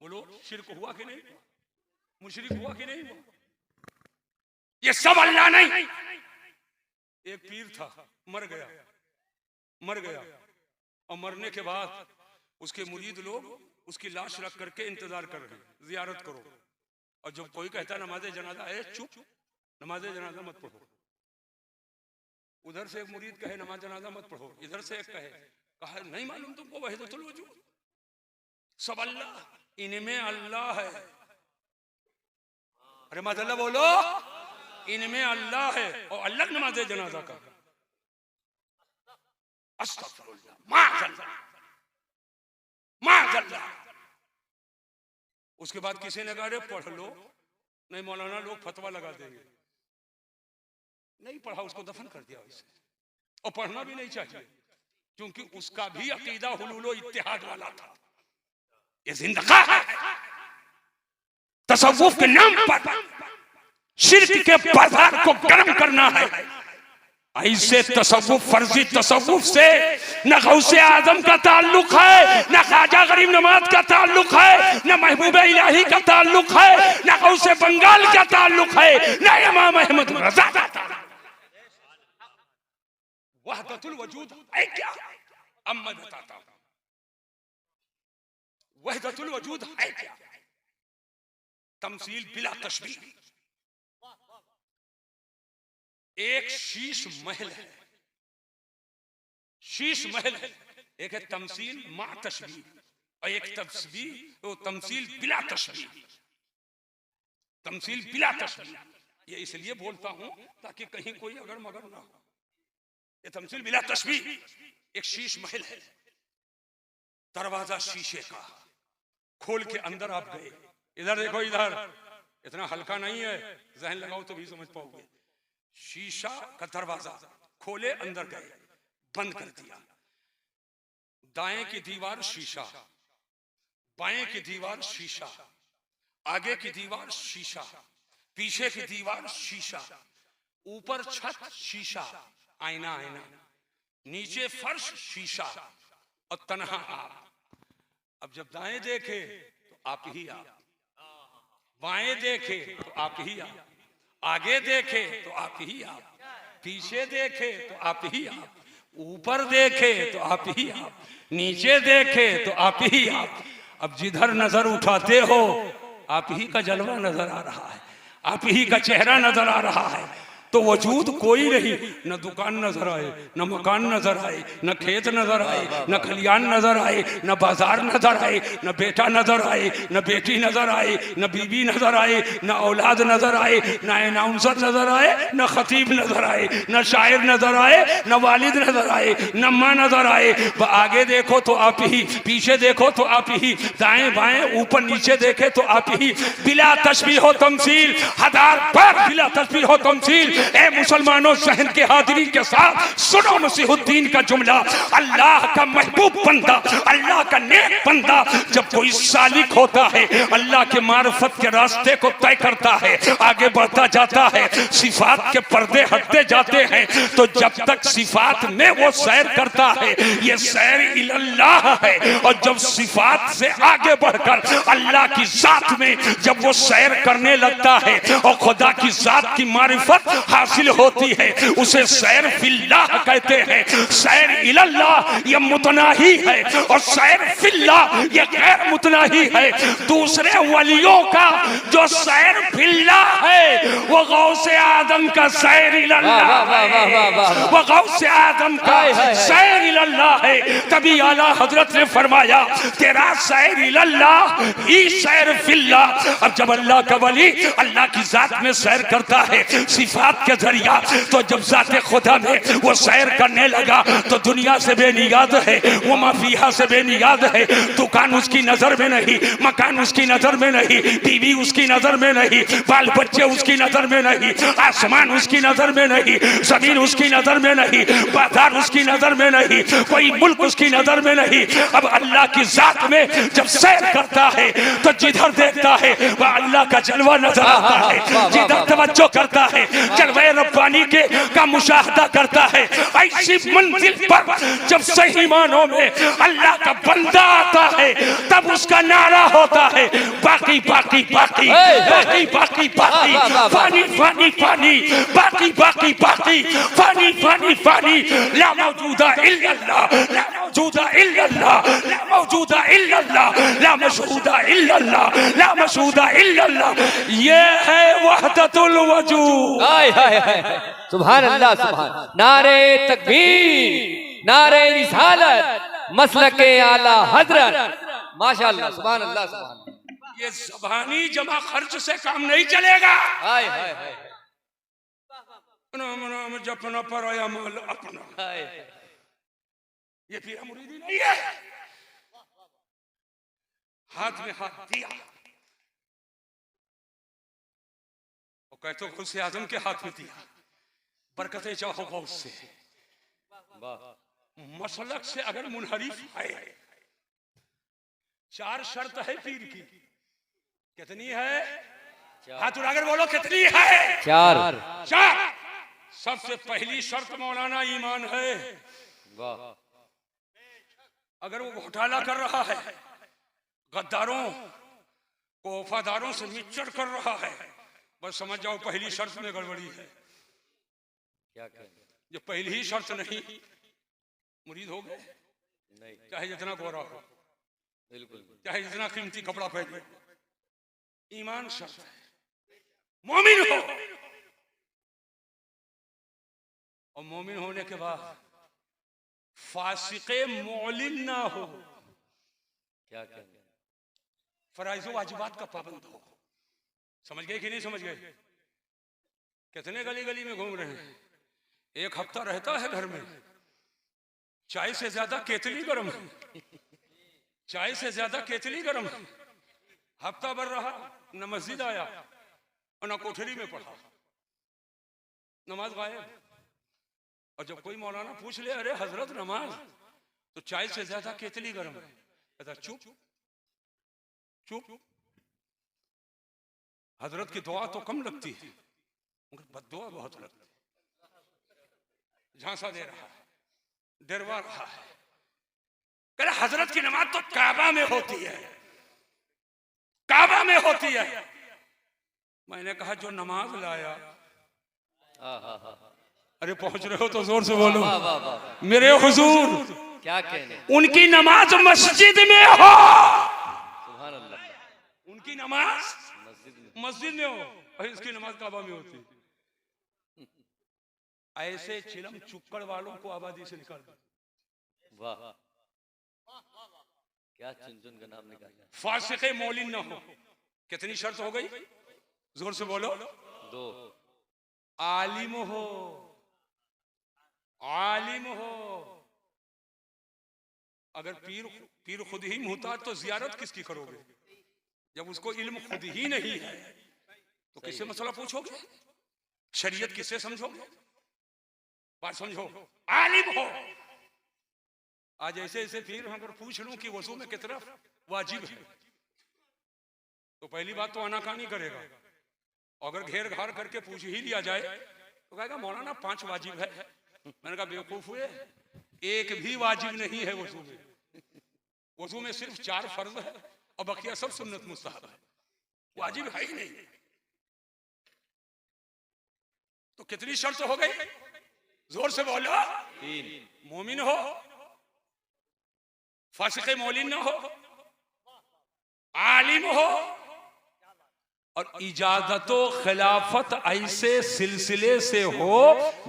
बोलो शिर्क हुआ कि नहीं? मुशरिक हुआ कि नहीं? ये सब अल्लाह नहीं। एक पीर था, मर गया, मर गया, और मरने के बाद उसके मुरीद लोग उसकी लाश रख करके इंतजार कर रहे हैं, जियारत करो। और जब कोई कहता नमाज जनाजा है, चुप, नमाज जनाजा मत पढ़ो। उधर से एक मुरीद कहे नमाज जनाजा मत पढ़ो, इधर से एक कहा नहीं मालूम तुमको वहदतुल वजूद, सब अल्लाह, इनमें अल्लाह है। अरे मादल्ला बोलो, इनमें अल्लाह है और अलग नमाज जनाजा का। अस्तगफिरुल्लाह, माअज़ल्लाह, माअज़ल्लाह। उसके बाद किसी ने कहा अरे पढ़ लो, नहीं मौलाना लोग फतवा लगा देंगे। नहीं पढ़ा, उसको दफन कर दिया वैसे, और पढ़ना भी नहीं चाहिए क्योंकि उसका भी अकीदा हुलूलो इत्तिहाद वाला था। ये जिंदगा है, तसव्वुफ के नाम पर शिर्क के बाजार को गर्म करना है। ऐसे तसव्वुफ, फर्जी तसव्वुफ से न गौसे आजम का ताल्लुक है, न ख्वाजा गरीब नवाज का ताल्लुक है, न महबूब इलाही का ताल्लुक है, न गौसे बंगाल का ताल्लुक है, न इमाम अहमद रज़ा का ताल्लुक। वहदतुल वजूद है क्या? अब मैं बताता हूं वहदतुल वजूद है क्या। तमसील बिला तशबीह। एक शीश महल है, शीश महल है। एक है तमसील मा तशबीह, और एक तस्बीह वो तमसील बिला तशबीह। तमसील बिला तशबीह ये इसलिए बोलता हूं ताकि कहीं कोई अगर मगर ना हो। ये तमसील बिला तशबीह। एक शीश महल है, दरवाजा शीशे का, खोल के अंदर आप गए। इधर देखो, इधर इतना हल्का नहीं है, जहन लगाओ तो भी समझ पाओगे। शीशा का दरवाजा खोले, अंदर गए, बंद कर दिया। दाएं की दीवार शीशा, बाएं की दीवार शीशा, आगे की दीवार शीशा, पीछे की दीवार शीशा, ऊपर छत शीशा, आईना आईना, नीचे फर्श शीशा, और तन्हा आप। अब जब दाएं देखे तो आप ही आप, बाएं देखे तो आप ही आप, आगे देखे तो आप ही आप, पीछे देखे तो आप ही आप, ऊपर देखे तो आप ही आप, नीचे देखे तो आप ही आप। अब जिधर नजर उठाते हो आप ही का जलवा नजर आ रहा है, आप ही का चेहरा नजर आ रहा है। तो वजूद कोई नहीं, न दुकान नजर आए, न मकान नजर आए, न खेत नजर आए, न खलियान नजर आए, न बाजार नजर आए, न बेटा नजर आए, न बेटी नजर आए, न बीबी नजर आए, न औलाद नजर आए, न अनाउंसर नजर आए, न खतीब नजर आए, न शायर नजर आए, न वालिद नजर आए, न माँ नजर आए। आगे देखो तो आप ही, पीछे देखो तो आप ही, दाएं बाएं ऊपर नीचे देखे तो आप ही। बिला तशबीह हो तमसील, हजार बार बिला तशबीह हो तमसील। ए मुसलमानों, सहन के हाजिरी के साथ सुनो मसीहुद्दीन का जुमला। अल्लाह का महबूब बंदा, अल्लाह का नेक बंदा जब कोई सालिक होता है, अल्लाह के मार्फत के रास्ते को तय करता है, आगे बढ़ता जाता है, सिफात के पर्दे हटते जाते हैं, तो जब तक सिफात में वो सैर करता है, ये सैर इल्लाह है। और जब सिफात से आगे बढ़कर अल्लाह की जात में जब वो सैर करने लगता है और खुदा की जात की मारिफत हासिल होती है उसे सैर फिल्लाह कहते हैं। सैर इलल्लाह ये मुतनाही है और सैर फिल्लाह ये गैर मुतनाही है। दूसरे वलियों का जो सैर फिल्लाह है वो गौसे आदम का सैर इलल्लाह है, वो गौसे आदम का सैर इलल्लाह है। तभी आला हजरत ने फरमाया तेरा सैर इलल्लाह ही सैर फिल्लाह। अब जब अल्लाह का वली अल्लाह की जात में सैर करता है सिफात के जरिया, तो जब जाते खुदा में वो सैर करने लगा तो दुनिया से बेनियाद है, वो माफिया से बेनियाद है। दुकान उसकी नजर में नहीं, मकान उसकी नजर में नहीं, बीवी उसकी नजर में नहीं, बाल बच्चे उसकी नजर में नहीं, आसमान उसकी नजर में नहीं, जमीन उसकी नजर में नहीं, बाजार उसकी नजर में नहीं, कोई मुल्क उसकी नजर में नहीं। अब अल्लाह की जात में जब सैर करता है तो जिधर देखता है वह अल्लाह का जलवा नजर आता है। जिधर तवज्जो करता है जलवा रब्बानी के का मुशाहदा करता है। ऐसी मंजिल पर जब सही मानों में अल्लाह का बंदा आता है तब उसका नारा होता है बाकी बाकी बाकी बाकी बाकी बाकी फानी फानी फानी बाकी बाकी बाकी फानी फानी फानी ला मौजूदा इल्लल्लाह, ला मौजूदा इल्लल्लाह, ला मौजूदा इल्लल्लाह, ला मशहूदा इल्लल्लाह, ला मशहूदा इल्लल्लाह। ये है वहदतुल वजूद। हाय हाय हाय सुभान अल्लाह सुभान। नारे तकबीर, नारे रिसालत, मसलके आला हजरत। माशाअल्लाह सुभान अल्लाह सुभान। ये ज़बानी जमा खर्च से काम नहीं चलेगा। हाय हाय हाय नाम नाम जपना पराया माल अपना, हाय। ये फिर मुरीदी नहीं है। हाथ में हाथ दिया और कहते हो खुद आजम के हाथ में दिया, बरकतें चाहो गौस से। मसलक से अगर मुनहरिफ है, चार शर्त है पीर की। कितनी है? हाथ उठाकर बोलो कितनी है? चार। चार। सबसे पहली शर्त मौलाना ईमान है। वाह। अगर वो घोटाला कर रहा है, गद्दारों को वफादारों से मिक्सचर कर रहा है, बस समझ जाओ पहली शर्त में गड़बड़ी है। क्या कहें? जो पहली ही शर्त नहीं, मुरीद हो गए नहीं, चाहे जितना गोरा हो, बिल्कुल चाहे जितना कीमती कपड़ा पहने, ईमान शर्त है। मोमिन हो और मोमिन होने के बाद फासिके मौलिन ना हो। क्या कहेंगे? फराइज वाजिबात का पाबंद हो। समझ गए कि नहीं समझ गए? कितने गली गली में घूम रहे हैं, एक हफ्ता रहता है घर में, चाय से ज्यादा केतली गर्म है, चाय से ज्यादा केतली गर्म है। हफ्ता भर रहा, न मस्जिद आया और न कोठरी में पढ़ा, नमाज गायब। और जब कोई मौलाना पूछ ले अरे हजरत नमाज, तो चाय से ज्यादा केतली गर्म है, कहता चुप चुप। हजरत की दुआ तो कम लगती है, मगर बद्दुआ बहुत लगती है। झांसा दे रहा है, डरवा रहा है। कह रहा हजरत की नमाज तो काबा में होती है, काबा में होती है। मैंने कहा जो नमाज लाया, अरे पहुंच रहे हो तो जोर से बोलो, वाह वाह वाह। मेरे हुजूर क्या कहने? उनकी नमाज मस्जिद में हो, सुभान अल्लाह। उनकी नमाज मस्जिद में, मस्जिद में हो और इसकी नमाज काबा में होती। ऐसे चिलम चुक्कड़ वालों को आबादी से निकाल दो। वाह, क्या चुन चुन का नाम निकाला। फासिके मौलिन ना हो। कितनी शर्त हो गई? जोर से बोलो। 2। आलिम हो, आलिम हो। अगर पीर खुद ही मुहताज तो जियारत किसकी करोगे? जब उसको इल्म खुद ही नहीं है तो किससे मसला पूछोगे? शरीयत किससे समझोगे? बात समझो, आलिम हो। आज ऐसे ऐसे पीर अगर पूछ लूं कि वजू में कितना वाजिब है, तो पहली बात तो आनाकानी करेगा। अगर घेर घार करके पूछ ही लिया जाए तो कहेगा मौलाना 5 वाजिब है। मैंने कहा बेवकूफ हुए, एक भी वाजिब नहीं है वजू में। वजू में सिर्फ 4 फर्ज है और बकिया सब सुन्नत मुस्तहब है, वाजिब है ही नहीं। तो कितनी शर्त हो गई? जोर से बोलो। 3। मोमिन हो, फासिक मौलिन न हो, आलिम हो, और इजाजतो खिलाफत ऐसे सिलसिले से हो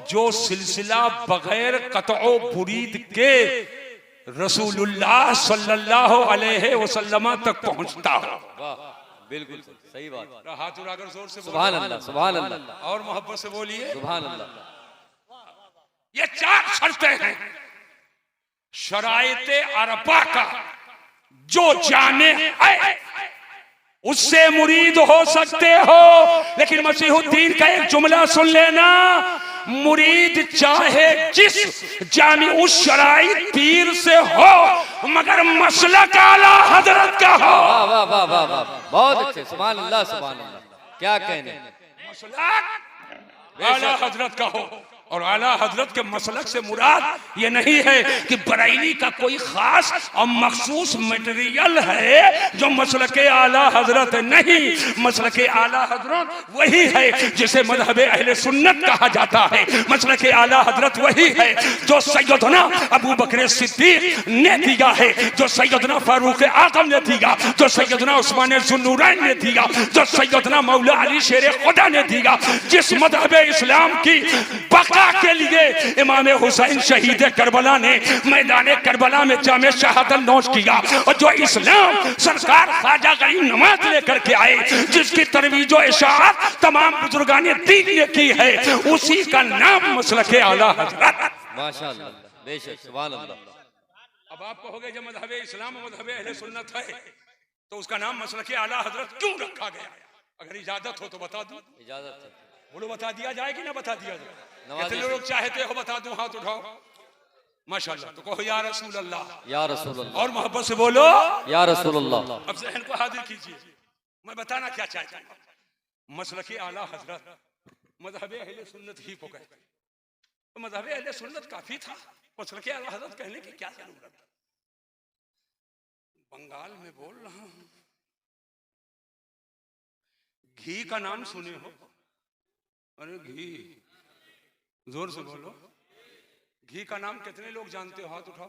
जो सिलसिला बगैर कतओ बुरीद के रसूलुल्लाह सल्लल्लाहु अलैहि वसल्लम तक पहुंचता हो। वाह, बिल्कुल सही बात। हाथ उठाकर जोर से सुभान अल्लाह, सुभान अल्लाह, और मोहब्बत से बोलिए सुभान अल्लाह। ये 4 शर्तें हैं शराइते अरबा का। जो जाने है उससे मुरीद हो सकते हो, लेकिन मसीहुद्दीन का एक जुमला सुन लेना, मुरीद चाहे जिस जामी उस शराइत पीर से हो, मगर मसलक आला हजरत का हो। वाह वाह वाह वाह वाह, बहुत अच्छे, सुभान अल्लाह, सुभान अल्लाह। क्या कहने, मसलक आला हजरत का हो। और आला हजरत के मसलक से मुराद ये नहीं है कि बरेली का कोई खास और मखसूस मटेरियल है जो मसलक आला हजरत नहीं। मसलक आला हजरत वही है जिसे मजहब अहले सुन्नत कहा जाता है। मसलक आला हजरत वही है जो सैयदना अबू बकर सिद्दीक ने दिया है, जो सैयदना फारूक आजम ने दिया, जो सैयदना उस्मान ज़ुन्नूरैन ने दिया, जो सैयदना मौला अली शेर खुदा ने दिया। जिस मजहब इस्लाम की बका के लिए इमाम हुसैन शहीद करबला ने मैदान करबला में जामे शहादत नोश किया, और जो इस्लाम सरकार ख्वाजा गरीब नवाज लेकर के आए, जिसकी तरवीज और इशाअत तमाम बुजुर्गाने दीन ने की है, उसी का नाम मसलक आला हजरत। माशाअल्लाह, बेशक, सुभान अल्लाह। अब आप कहोगे जब मजहब इस्लाम और मजहब अहले सुन्नत है तो उसका नाम मसलक आला हजरत क्यों रखा गया? अगर इजाजत हो तो बता दूं। इजाजत है, बोलो, बता दिया जाए कि ना बता दिया जाए? नवाज़ कितने लोग चाहते हो बता दूं? हाथ उठाओ। माशाअल्लाह। तो कहो या रसूल अल्लाह, या रसूल अल्लाह, और मोहब्बत से बोलो या रसूल अल्लाह। अब ज़हन को हाजिर कीजिए, मैं बताना क्या चाहता हूं। मसलक आला हजरत मजहब अहले सुन्नत ही को कहते हैं, तो मजहब अहले सुन्नत काफी था, मसलक आला हजरत कहने की क्या जरूरत? बंगाल में बोल रहा हूं, घी का नाम सुने हो? अरे घी, जोर से बोलो। घी का नाम कितने लोग जानते हो? हाथ उठाओ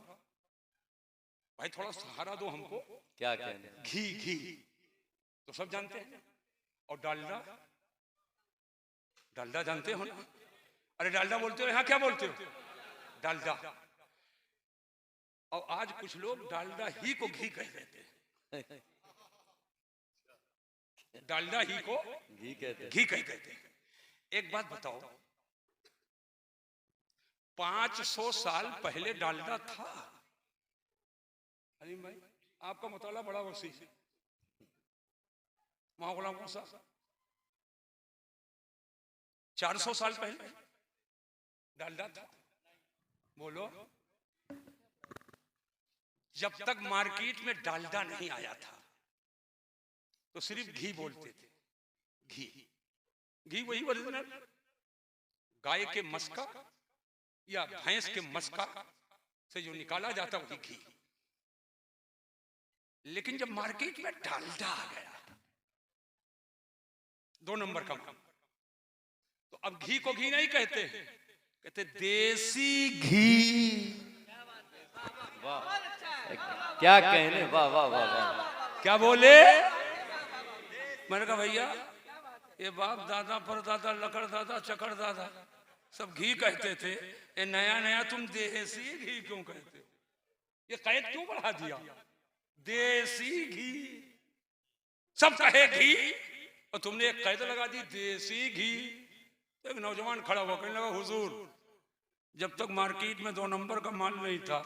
भाई, थोड़ा सहारा दो हमको। क्या कहने, घी, घी तो सब जानते हैं। और डालडा, डालडा जानते हो ना? अरे डालडा बोलते हो, यहाँ क्या बोलते हो? डालडा। और आज कुछ लोग डालडा ही को घी कह देते हैं। डालडा ही को घी कहते हैं, घी कह कहते हैं। एक बात बताओ, 500 साल पहले डालडा था? अली भाई, आपका मुताला बड़ा वसी है। वहां गुलाम मूसा 400 साल पहले डालडा था। बोलो, जब तक मार्केट में डालडा नहीं आया था तो सिर्फ घी बोलते थे। घी, घी वही ओरिजिनल गाय के मस्का या भैंस के मस्का से जो निकाला जाता वही घी। लेकिन जब मार्केट में डालडा आ गया, 2 नंबर का काम, तो अब घी को घी नहीं कहते, कहते देसी घी। वाह, क्या कहने, वाह वाह वाह वाह। क्या बोले? मैंने कहा भैया, ये बाप दादा परदादा लकड़ दादा चकड़ दादा सब घी कहते थे, ये नया नया तुम देसी घी क्यों कहते हो? ये कैद क्यों बढ़ा दिया? देसी घी, सब कहे घी और तुमने एक कैद लगा दी देसी घी। तो एक नौजवान खड़ा हुआ कहने लगा, हुजूर जब तक मार्केट में 2 नंबर का माल नहीं था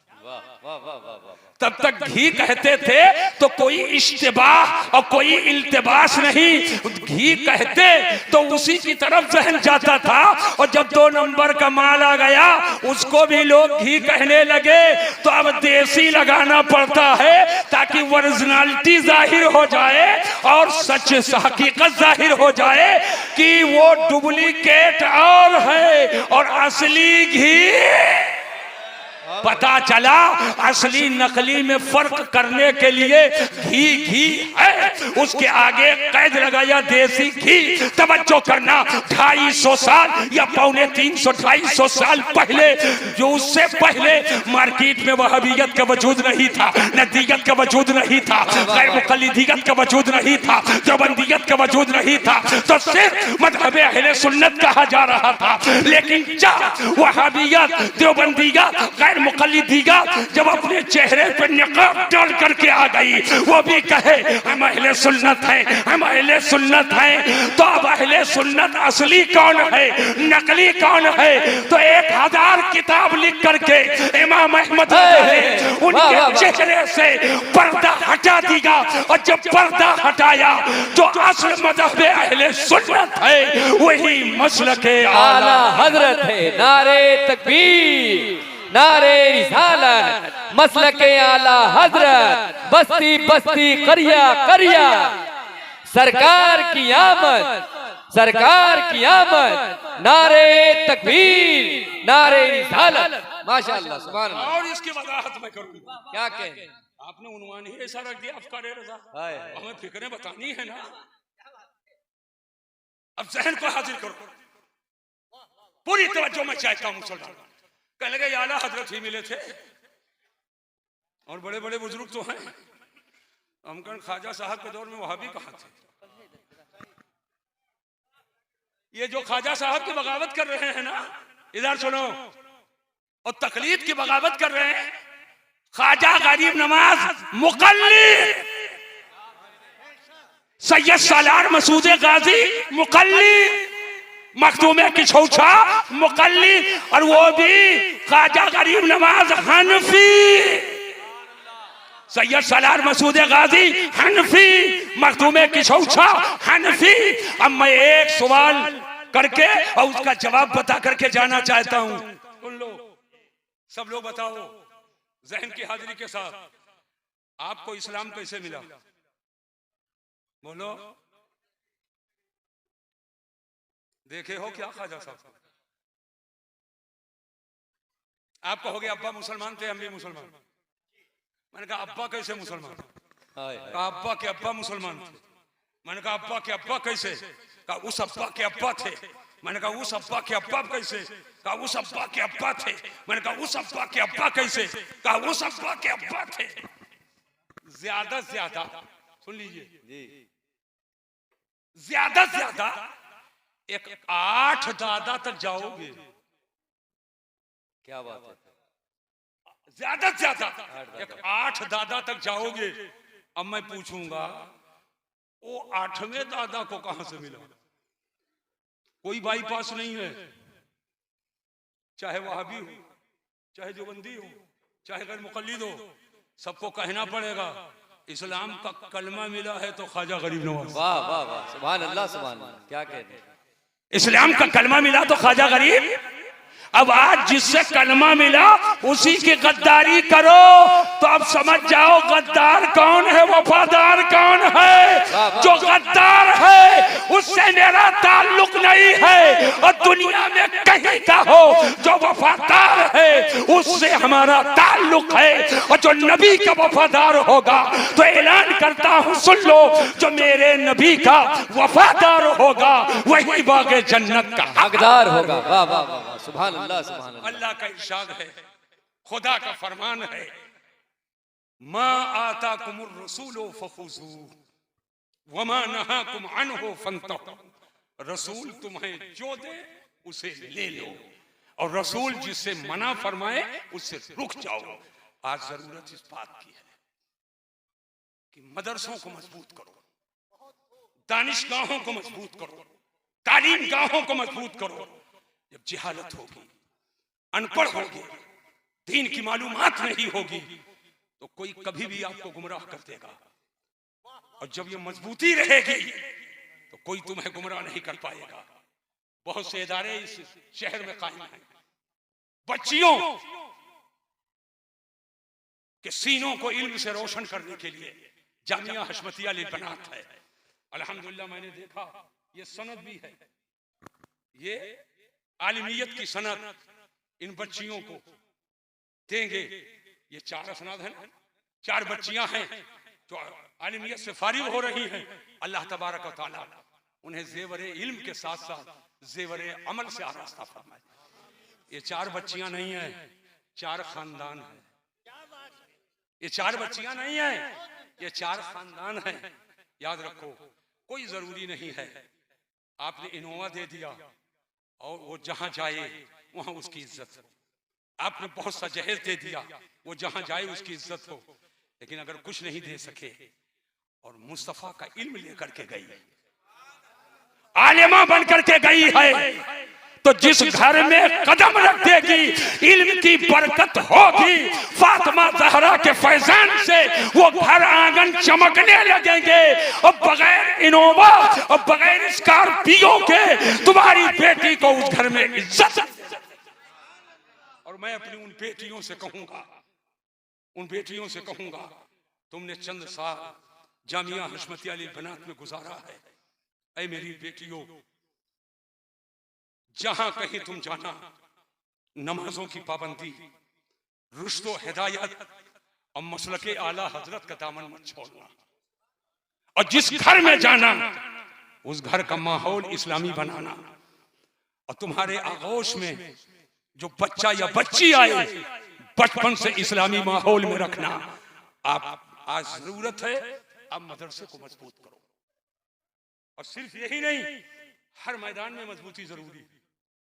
वाह वाह वाह वाह वाह, तब तक घी कहते थे, तो कोई इश्तिबाह और कोई इल्तिबास नहीं। घी कहते तो उसी की तरफ जहन जाता था, और जब 2 नंबर का माल आ गया उसको भी लोग घी कहने लगे। तो अब देसी लगाना पड़ता है ताकि ओरिजिनलिटी जाहिर हो जाए और सच हकीकत जाहिर हो जाए कि वो डुप्लीकेट और है और असली घी। पता चला असली नकली में फर्क करने के लिए घी है, उसके आगे कैद लगाया देसी घी। तवज्जो करना, 250 साल या 250-250 साल पहले, जो उससे पहले मार्केट में वहाबियत का वजूद नहीं था, नदीयत का वजूद नहीं था, गैर मुकल्लिदियत का वजूद नहीं था, देवबंदियत का वजूद नहीं था, तो सिर्फ मजहब अहले सुन्नत कहा जा रहा था। लेकिन जब वहाबियत, देवबंदियत, गैर मुकल्लिदियत जब अपने चेहरे पर निकाब डाल करके आ गई, वो भी कहे हम अहले सुन्नत हैं, हम अहले सुन्नत हैं, तो अब अहले सुन्नत असली कौन है, नकली कौन है? तो 1000 किताब लिख करके इमाम अहमद ने उनके चेहरे से पर्दा हटा दिया, और जब पर्दा हटाया जो असल मजहब अहले सुन्नत है वही मसलके आला हजरत है। नारे तकबीर, नारे रिसालत, मसलके आला हजरत, बस्ती बस्ती करिया करिया, सरकार की आमद, सरकार की आमद, नारे तकबीर, नारे रिसालत। माशाअल्लाह, सुभान अल्लाह। और इसकी वजाहत मैं करूंगा। क्या कहें? आपने उन्वान ही ऐसा रख दिया, अफकार रजा, हमें फिक्रें बतानी है ना। अब जहन को हाजिर करो, पूरी तवज्जो मैं चाहता हूं मुसलमान। कहने लगे आला हजरत ही मिले थे, और बड़े बड़े बुजुर्ग तो हैं। हम कहें ख्वाजा साहब के दौर में वहाबी कहाँ थे? ये जो ख्वाजा साहब की बगावत कर रहे हैं ना, इधर सुनो, और तकलीद की बगावत कर रहे हैं। ख्वाजा गरीब नवाज मुकल्लिद, सैयद सालार मसूद गाजी मुकल्लिद, मखदूमे की छौछा मुकल्लिद, और वो भी ख्वाजा गरीब नवाज हनफी। सैयद सालार मसूद गाजी हनफी, मखदूमे की छौछा हनफी। अब मैं एक सवाल करके और उसका जवाब बता करके जाना चाहता हूं। सुन लो सब लोग, बताओ जहन की हाजिरी के साथ, आपको इस्लाम कैसे मिला? बोलो, देखे हो क्या ख्वाजा साहब? आप कहोगे अब्बा मुसलमान थे, हम भी मुसलमान। मैंने कहा अब्बा कैसे मुसलमान? कहा अब्बा के अब्बा मुसलमान थे। मैंने कहा अब्बा के अब्बा कैसे? कहा उस अब्बा के अब्बा थे। मैंने कहा उस अब्बा के अब्बा कैसे? कहा उस अब्बा के अब्बा थे। मैंने कहा उस अब्बा के अब्बा कैसे? कहा उस अब्बा के अब्बा थे। ज्यादा से ज्यादा सुन लीजिए, ज्यादा से ज्यादा एक 8 दादा तक जाओगे। क्या बात है? ज्यादा से ज्यादा एक 8 दादा तक जाओगे। अब मैं पूछूंगा वो 8वें दादा को कहां से मिला? कोई बाईपास नहीं है, चाहे वहाबी हो, चाहे देवबंदी हो, चाहे गैर मुकल्लिद हो, सबको कहना पड़ेगा इस्लाम का कलमा मिला है तो ख्वाजा गरीब नवाज। वाह वाह वाह, सुभान अल्लाह, सुभान अल्लाह। क्या कहते हैं? इस्लाम का कलमा मिला तो ख्वाजा गरीब। अब आज जिससे कलमा मिला उसी की गद्दारी करो तो अब समझ जाओ गद्दार कौन है, वफादार कौन है। जो गद्दार है उससे मेरा ताल्लुक नहीं है, और दुनिया में कहीं का हो जो वफादार है उससे हमारा ताल्लुक है। और जो नबी का वफादार होगा तो ऐलान करता हूँ, सुन लो, जो मेरे नबी का वफादार होगा वही बागे जन्नत का हकदार होगा। वाह वाह वाह, सुभान अल्लाह, सुभान अल्लाह। अल्लाह का इरशाद है, खुदा का फरमान है, मा आताकुमुर रसूलो फखुजू वमा नहाकुम अन्हु फंतहू। रसूल तुम्हें जो दे उसे ले लो, और रसूल जिससे मना फरमाए उससे रुक जाओ। आज जरूरत इस बात की है कि मदरसों को मजबूत करो, दानिशगाहों को मजबूत करो, तालीम गाहों को मजबूत करो। जब जिहालत होगी, अनपढ़ होगी, दीन की मालूमात नहीं होगी, तो कोई कभी भी आपको गुमराह कर देगा। और जब ये मजबूती रहेगी तो कोई तुम्हें गुमराह नहीं कर पाएगा। बहुत से इदारे इस शहर में कायम हैं, बच्चियों के सीनों को इल्म से रोशन करने के लिए जामिया हशमतिया लिलबनात है। अल्हम्दुलिल्लाह मैंने देखा ये सनद भी है, ये आलिमियत की सनद इन बच्चियों को देंगे। ये 4 असनाद हैं, 4 बच्चियां हैं जो आलिमियत से फारिग हो रही हैं। अल्लाह तबारक व तआला उन्हें ज़ेवरे इल्म के साथ साथ ज़ेवरे अमल से आरास्ता फरमाए। ये 4 बच्चियां नहीं हैं, 4 खानदान हैं। ये 4 बच्चियां नहीं हैं, ये 4 खानदान हैं। याद रखो, कोई जरूरी नहीं है आपने इनोवा दे दिया और वो जहां जाए वहां उसकी इज्जत हो। आपने बहुत सा जहेज दे दिया, वो जहां जाए उसकी इज्जत हो। लेकिन अगर कुछ नहीं दे सके और मुस्तफा का इल्म लेकर के गई, आलिमा बन करके गई है, तो जिस घर में कदम रख देगी इल्म की बरकत होगी। फातिमा ज़हरा के फैजान से वो घर आंगन चमकने लगेंगे। और बगैर इनोवा और बगैर स्कॉर्पियो के तुम्हारी बेटी को उस घर में इज्जत। और मैं अपनी उन बेटियों से कहूंगा, तुमने चंद साल जामिया हशमतिया अली बनात में गुजारा है। ऐ मेरी बेटियों, जहां कहीं तुम जाना, नमाजों की पाबंदी, रुश्तो हिदायत और मसलके आला हजरत का दामन मत छोड़ना। और जिस घर में जाना उस घर का माहौल इस्लामी बनाना। और तुम्हारे आगोश में जो बच्चा या बच्ची आए बचपन से इस्लामी माहौल में रखना। आप आज जरूरत है आप मदरसे को मजबूत करो। और सिर्फ यही नहीं, हर मैदान में मजबूती जरूरी है,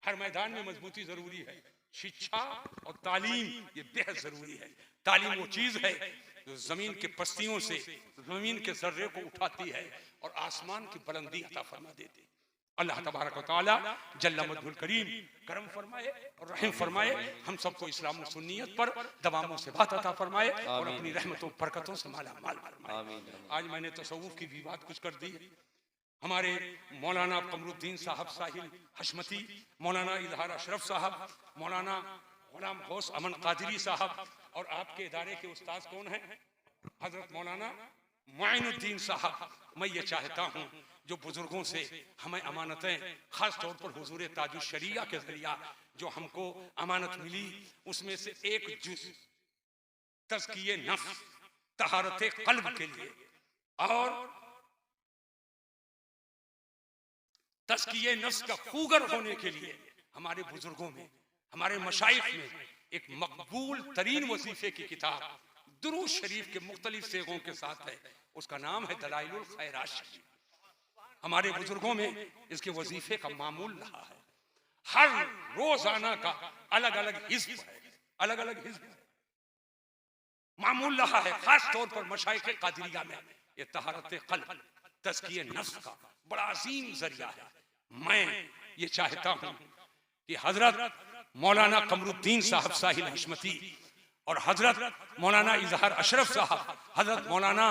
हर मैदान में मजबूती जरूरी है। शिक्षा और तालीम ये बेहद जरूरी है। तालीम वो चीज है जो जमीन के पस्तियों से जमीन के जर्रे को उठाती है और आसमान की बुलंदी अता फरमा देती है। अल्लाह तबारक व तआला जल्ल मजदुल करीम करम फरमाए और रहम फरमाए। हम सबको इस्लाम और सुन्नियत पर दवामों से बात अता फरमाए और अपनी रहमतों बरकतों से माला माल फरमाए। आज मैंने तसव्वुफ की भी बात कुछ कर दी है। हमारे मौलाना कमरुद्दीन साहब साहिल हशमती, मौलाना इजहार अशरफ साहब, मौलाना गुलाम गौस अमन कादरी साहब, और आपके इदारे के उस्ताद कौन हैं? हजरत मौलाना मुइनुद्दीन साहब। मैं ये चाहता हूँ जो बुजुर्गों से हमें अमानतें, खास तौर पर हुजूर ताजुश शरिया के जरिया जो हमको अमानत मिली, उसमें से एक जुज़ तज़किये नफ्स, तहारत क़ल्ब के लिए और तज़किये नफ्स का खूगर होने के लिए हमारे बुजुर्गों में, हमारे मशाइख में एक मकबूल तरीन वजीफे की किताब दुरूद शरीफ के मुख्तलिफ सेगों के साथ है। उसका नाम है दलाइलुल खैरात शरीफ। हमारे बुजुर्गों में इसके वजीफे का मामूल रहा है। हर रोजाना का अलग अलग हिज़्ब है, अलग अलग हिज़्ब मामूल रहा है। खास तौर पर मशाइख कादिरिया में ये तहारत क़ल्ब, तज़किये नफ्स का बड़ा अजीम जरिया है। मैं ये चाहता हूं कि हजरत मौलाना कमरुद्दीन साहब साहिल हशमती और हजरत मौलाना इजहार अशरफ साहब, हजरत मौलाना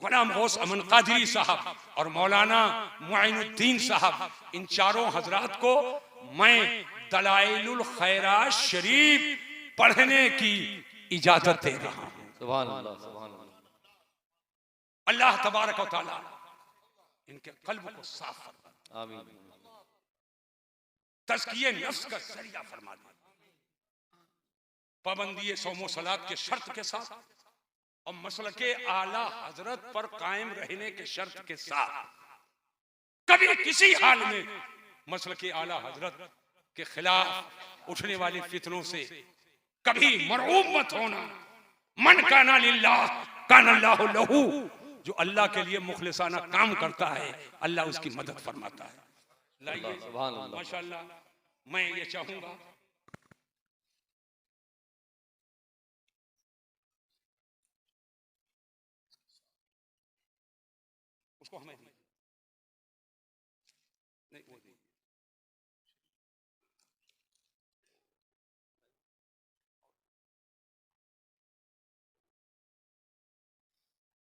गुलाम गौस अमन कादरी साहब और मौलाना मुइनुद्दीन साहब, इन चारों हजरात को मैं दलाइलुल खैरात शरीफ पढ़ने की इजाजत दे रहा हूं। सुभान अल्लाह, सुभान अल्लाह। अल्लाह तबारक व तआला इनके कल्ब को साफ फरमाए, आमीन। तज़किये नफ्स का जरिया फरमा दे। पाबंदी सौमो सलात के शर्त के साथ और मसलके आला हजरत पर कायम रहने के शर्त के साथ, कभी किसी हाल में मसलके आला हजरत के खिलाफ उठने वाले फितनों से कभी मरऊब मत होना। मन काना लिल्लाह काना अल्लाहु लहू। जो अल्लाह के लिए मुखलिसाना काम करता है अल्लाह उसकी मदद फरमाता है। लाइए माशाअल्लाह, मैं ये चाहूंगा उसको हमें नहीं वो दी।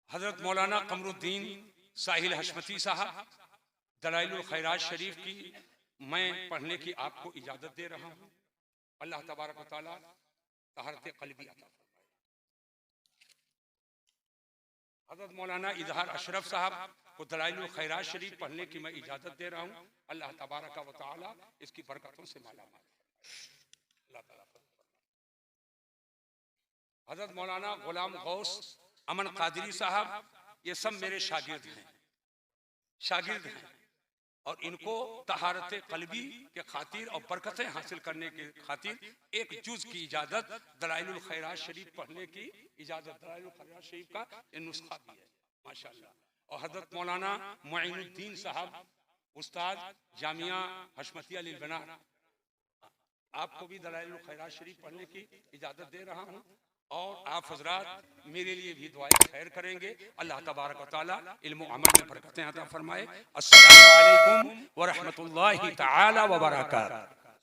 हजरत मौलाना कमरुद्दीन साहिल हशमती साहब दलाइलुल खैरात शरीफ की मैं पढ़ने की आपको इजाजत दे रहा हूं। अल्लाह तबारक व तआला तहारत क़ल्बी अता फरमाए। हजरत मौलाना इजहार अशरफ साहब को दलाइलुल खैरात शरीफ पढ़ने की मैं इजाजत दे रहा हूं। अल्लाह तबारक व तआला इसकी बरकतों से माला माल। अल्लाह ताला हजरत मौलाना गुलाम गौस अमन कादरी साहब, ये सब मेरे शागिर्द हैं और इनको तहारत कल्बी के खातिर और बरकतें हासिल करने के खातिर एक जुज की इजाजत, दलाइलुल खैरात शरीफ पढ़ने की इजाजत, दलाइलुल खैरात शरीफ का ये नुस्खा भी है माशाल्लाह। और हजरत मौलाना मुइनुद्दीन साहब उस्ताद जामिया हशमतिया लिल बना, आपको भी दलाइलुल खैरात शरीफ पढ़ने की इजाजत दे रहा हूँ और आप हजरात मेरे लिए भी दुआएं खैर करेंगे। अल्लाह तबारक व तआला इल्म व अमल में बरकतें अता फरमाए। अस्सलामु अलैकुम व रहमतुल्लाहि तआला व बरकातहू।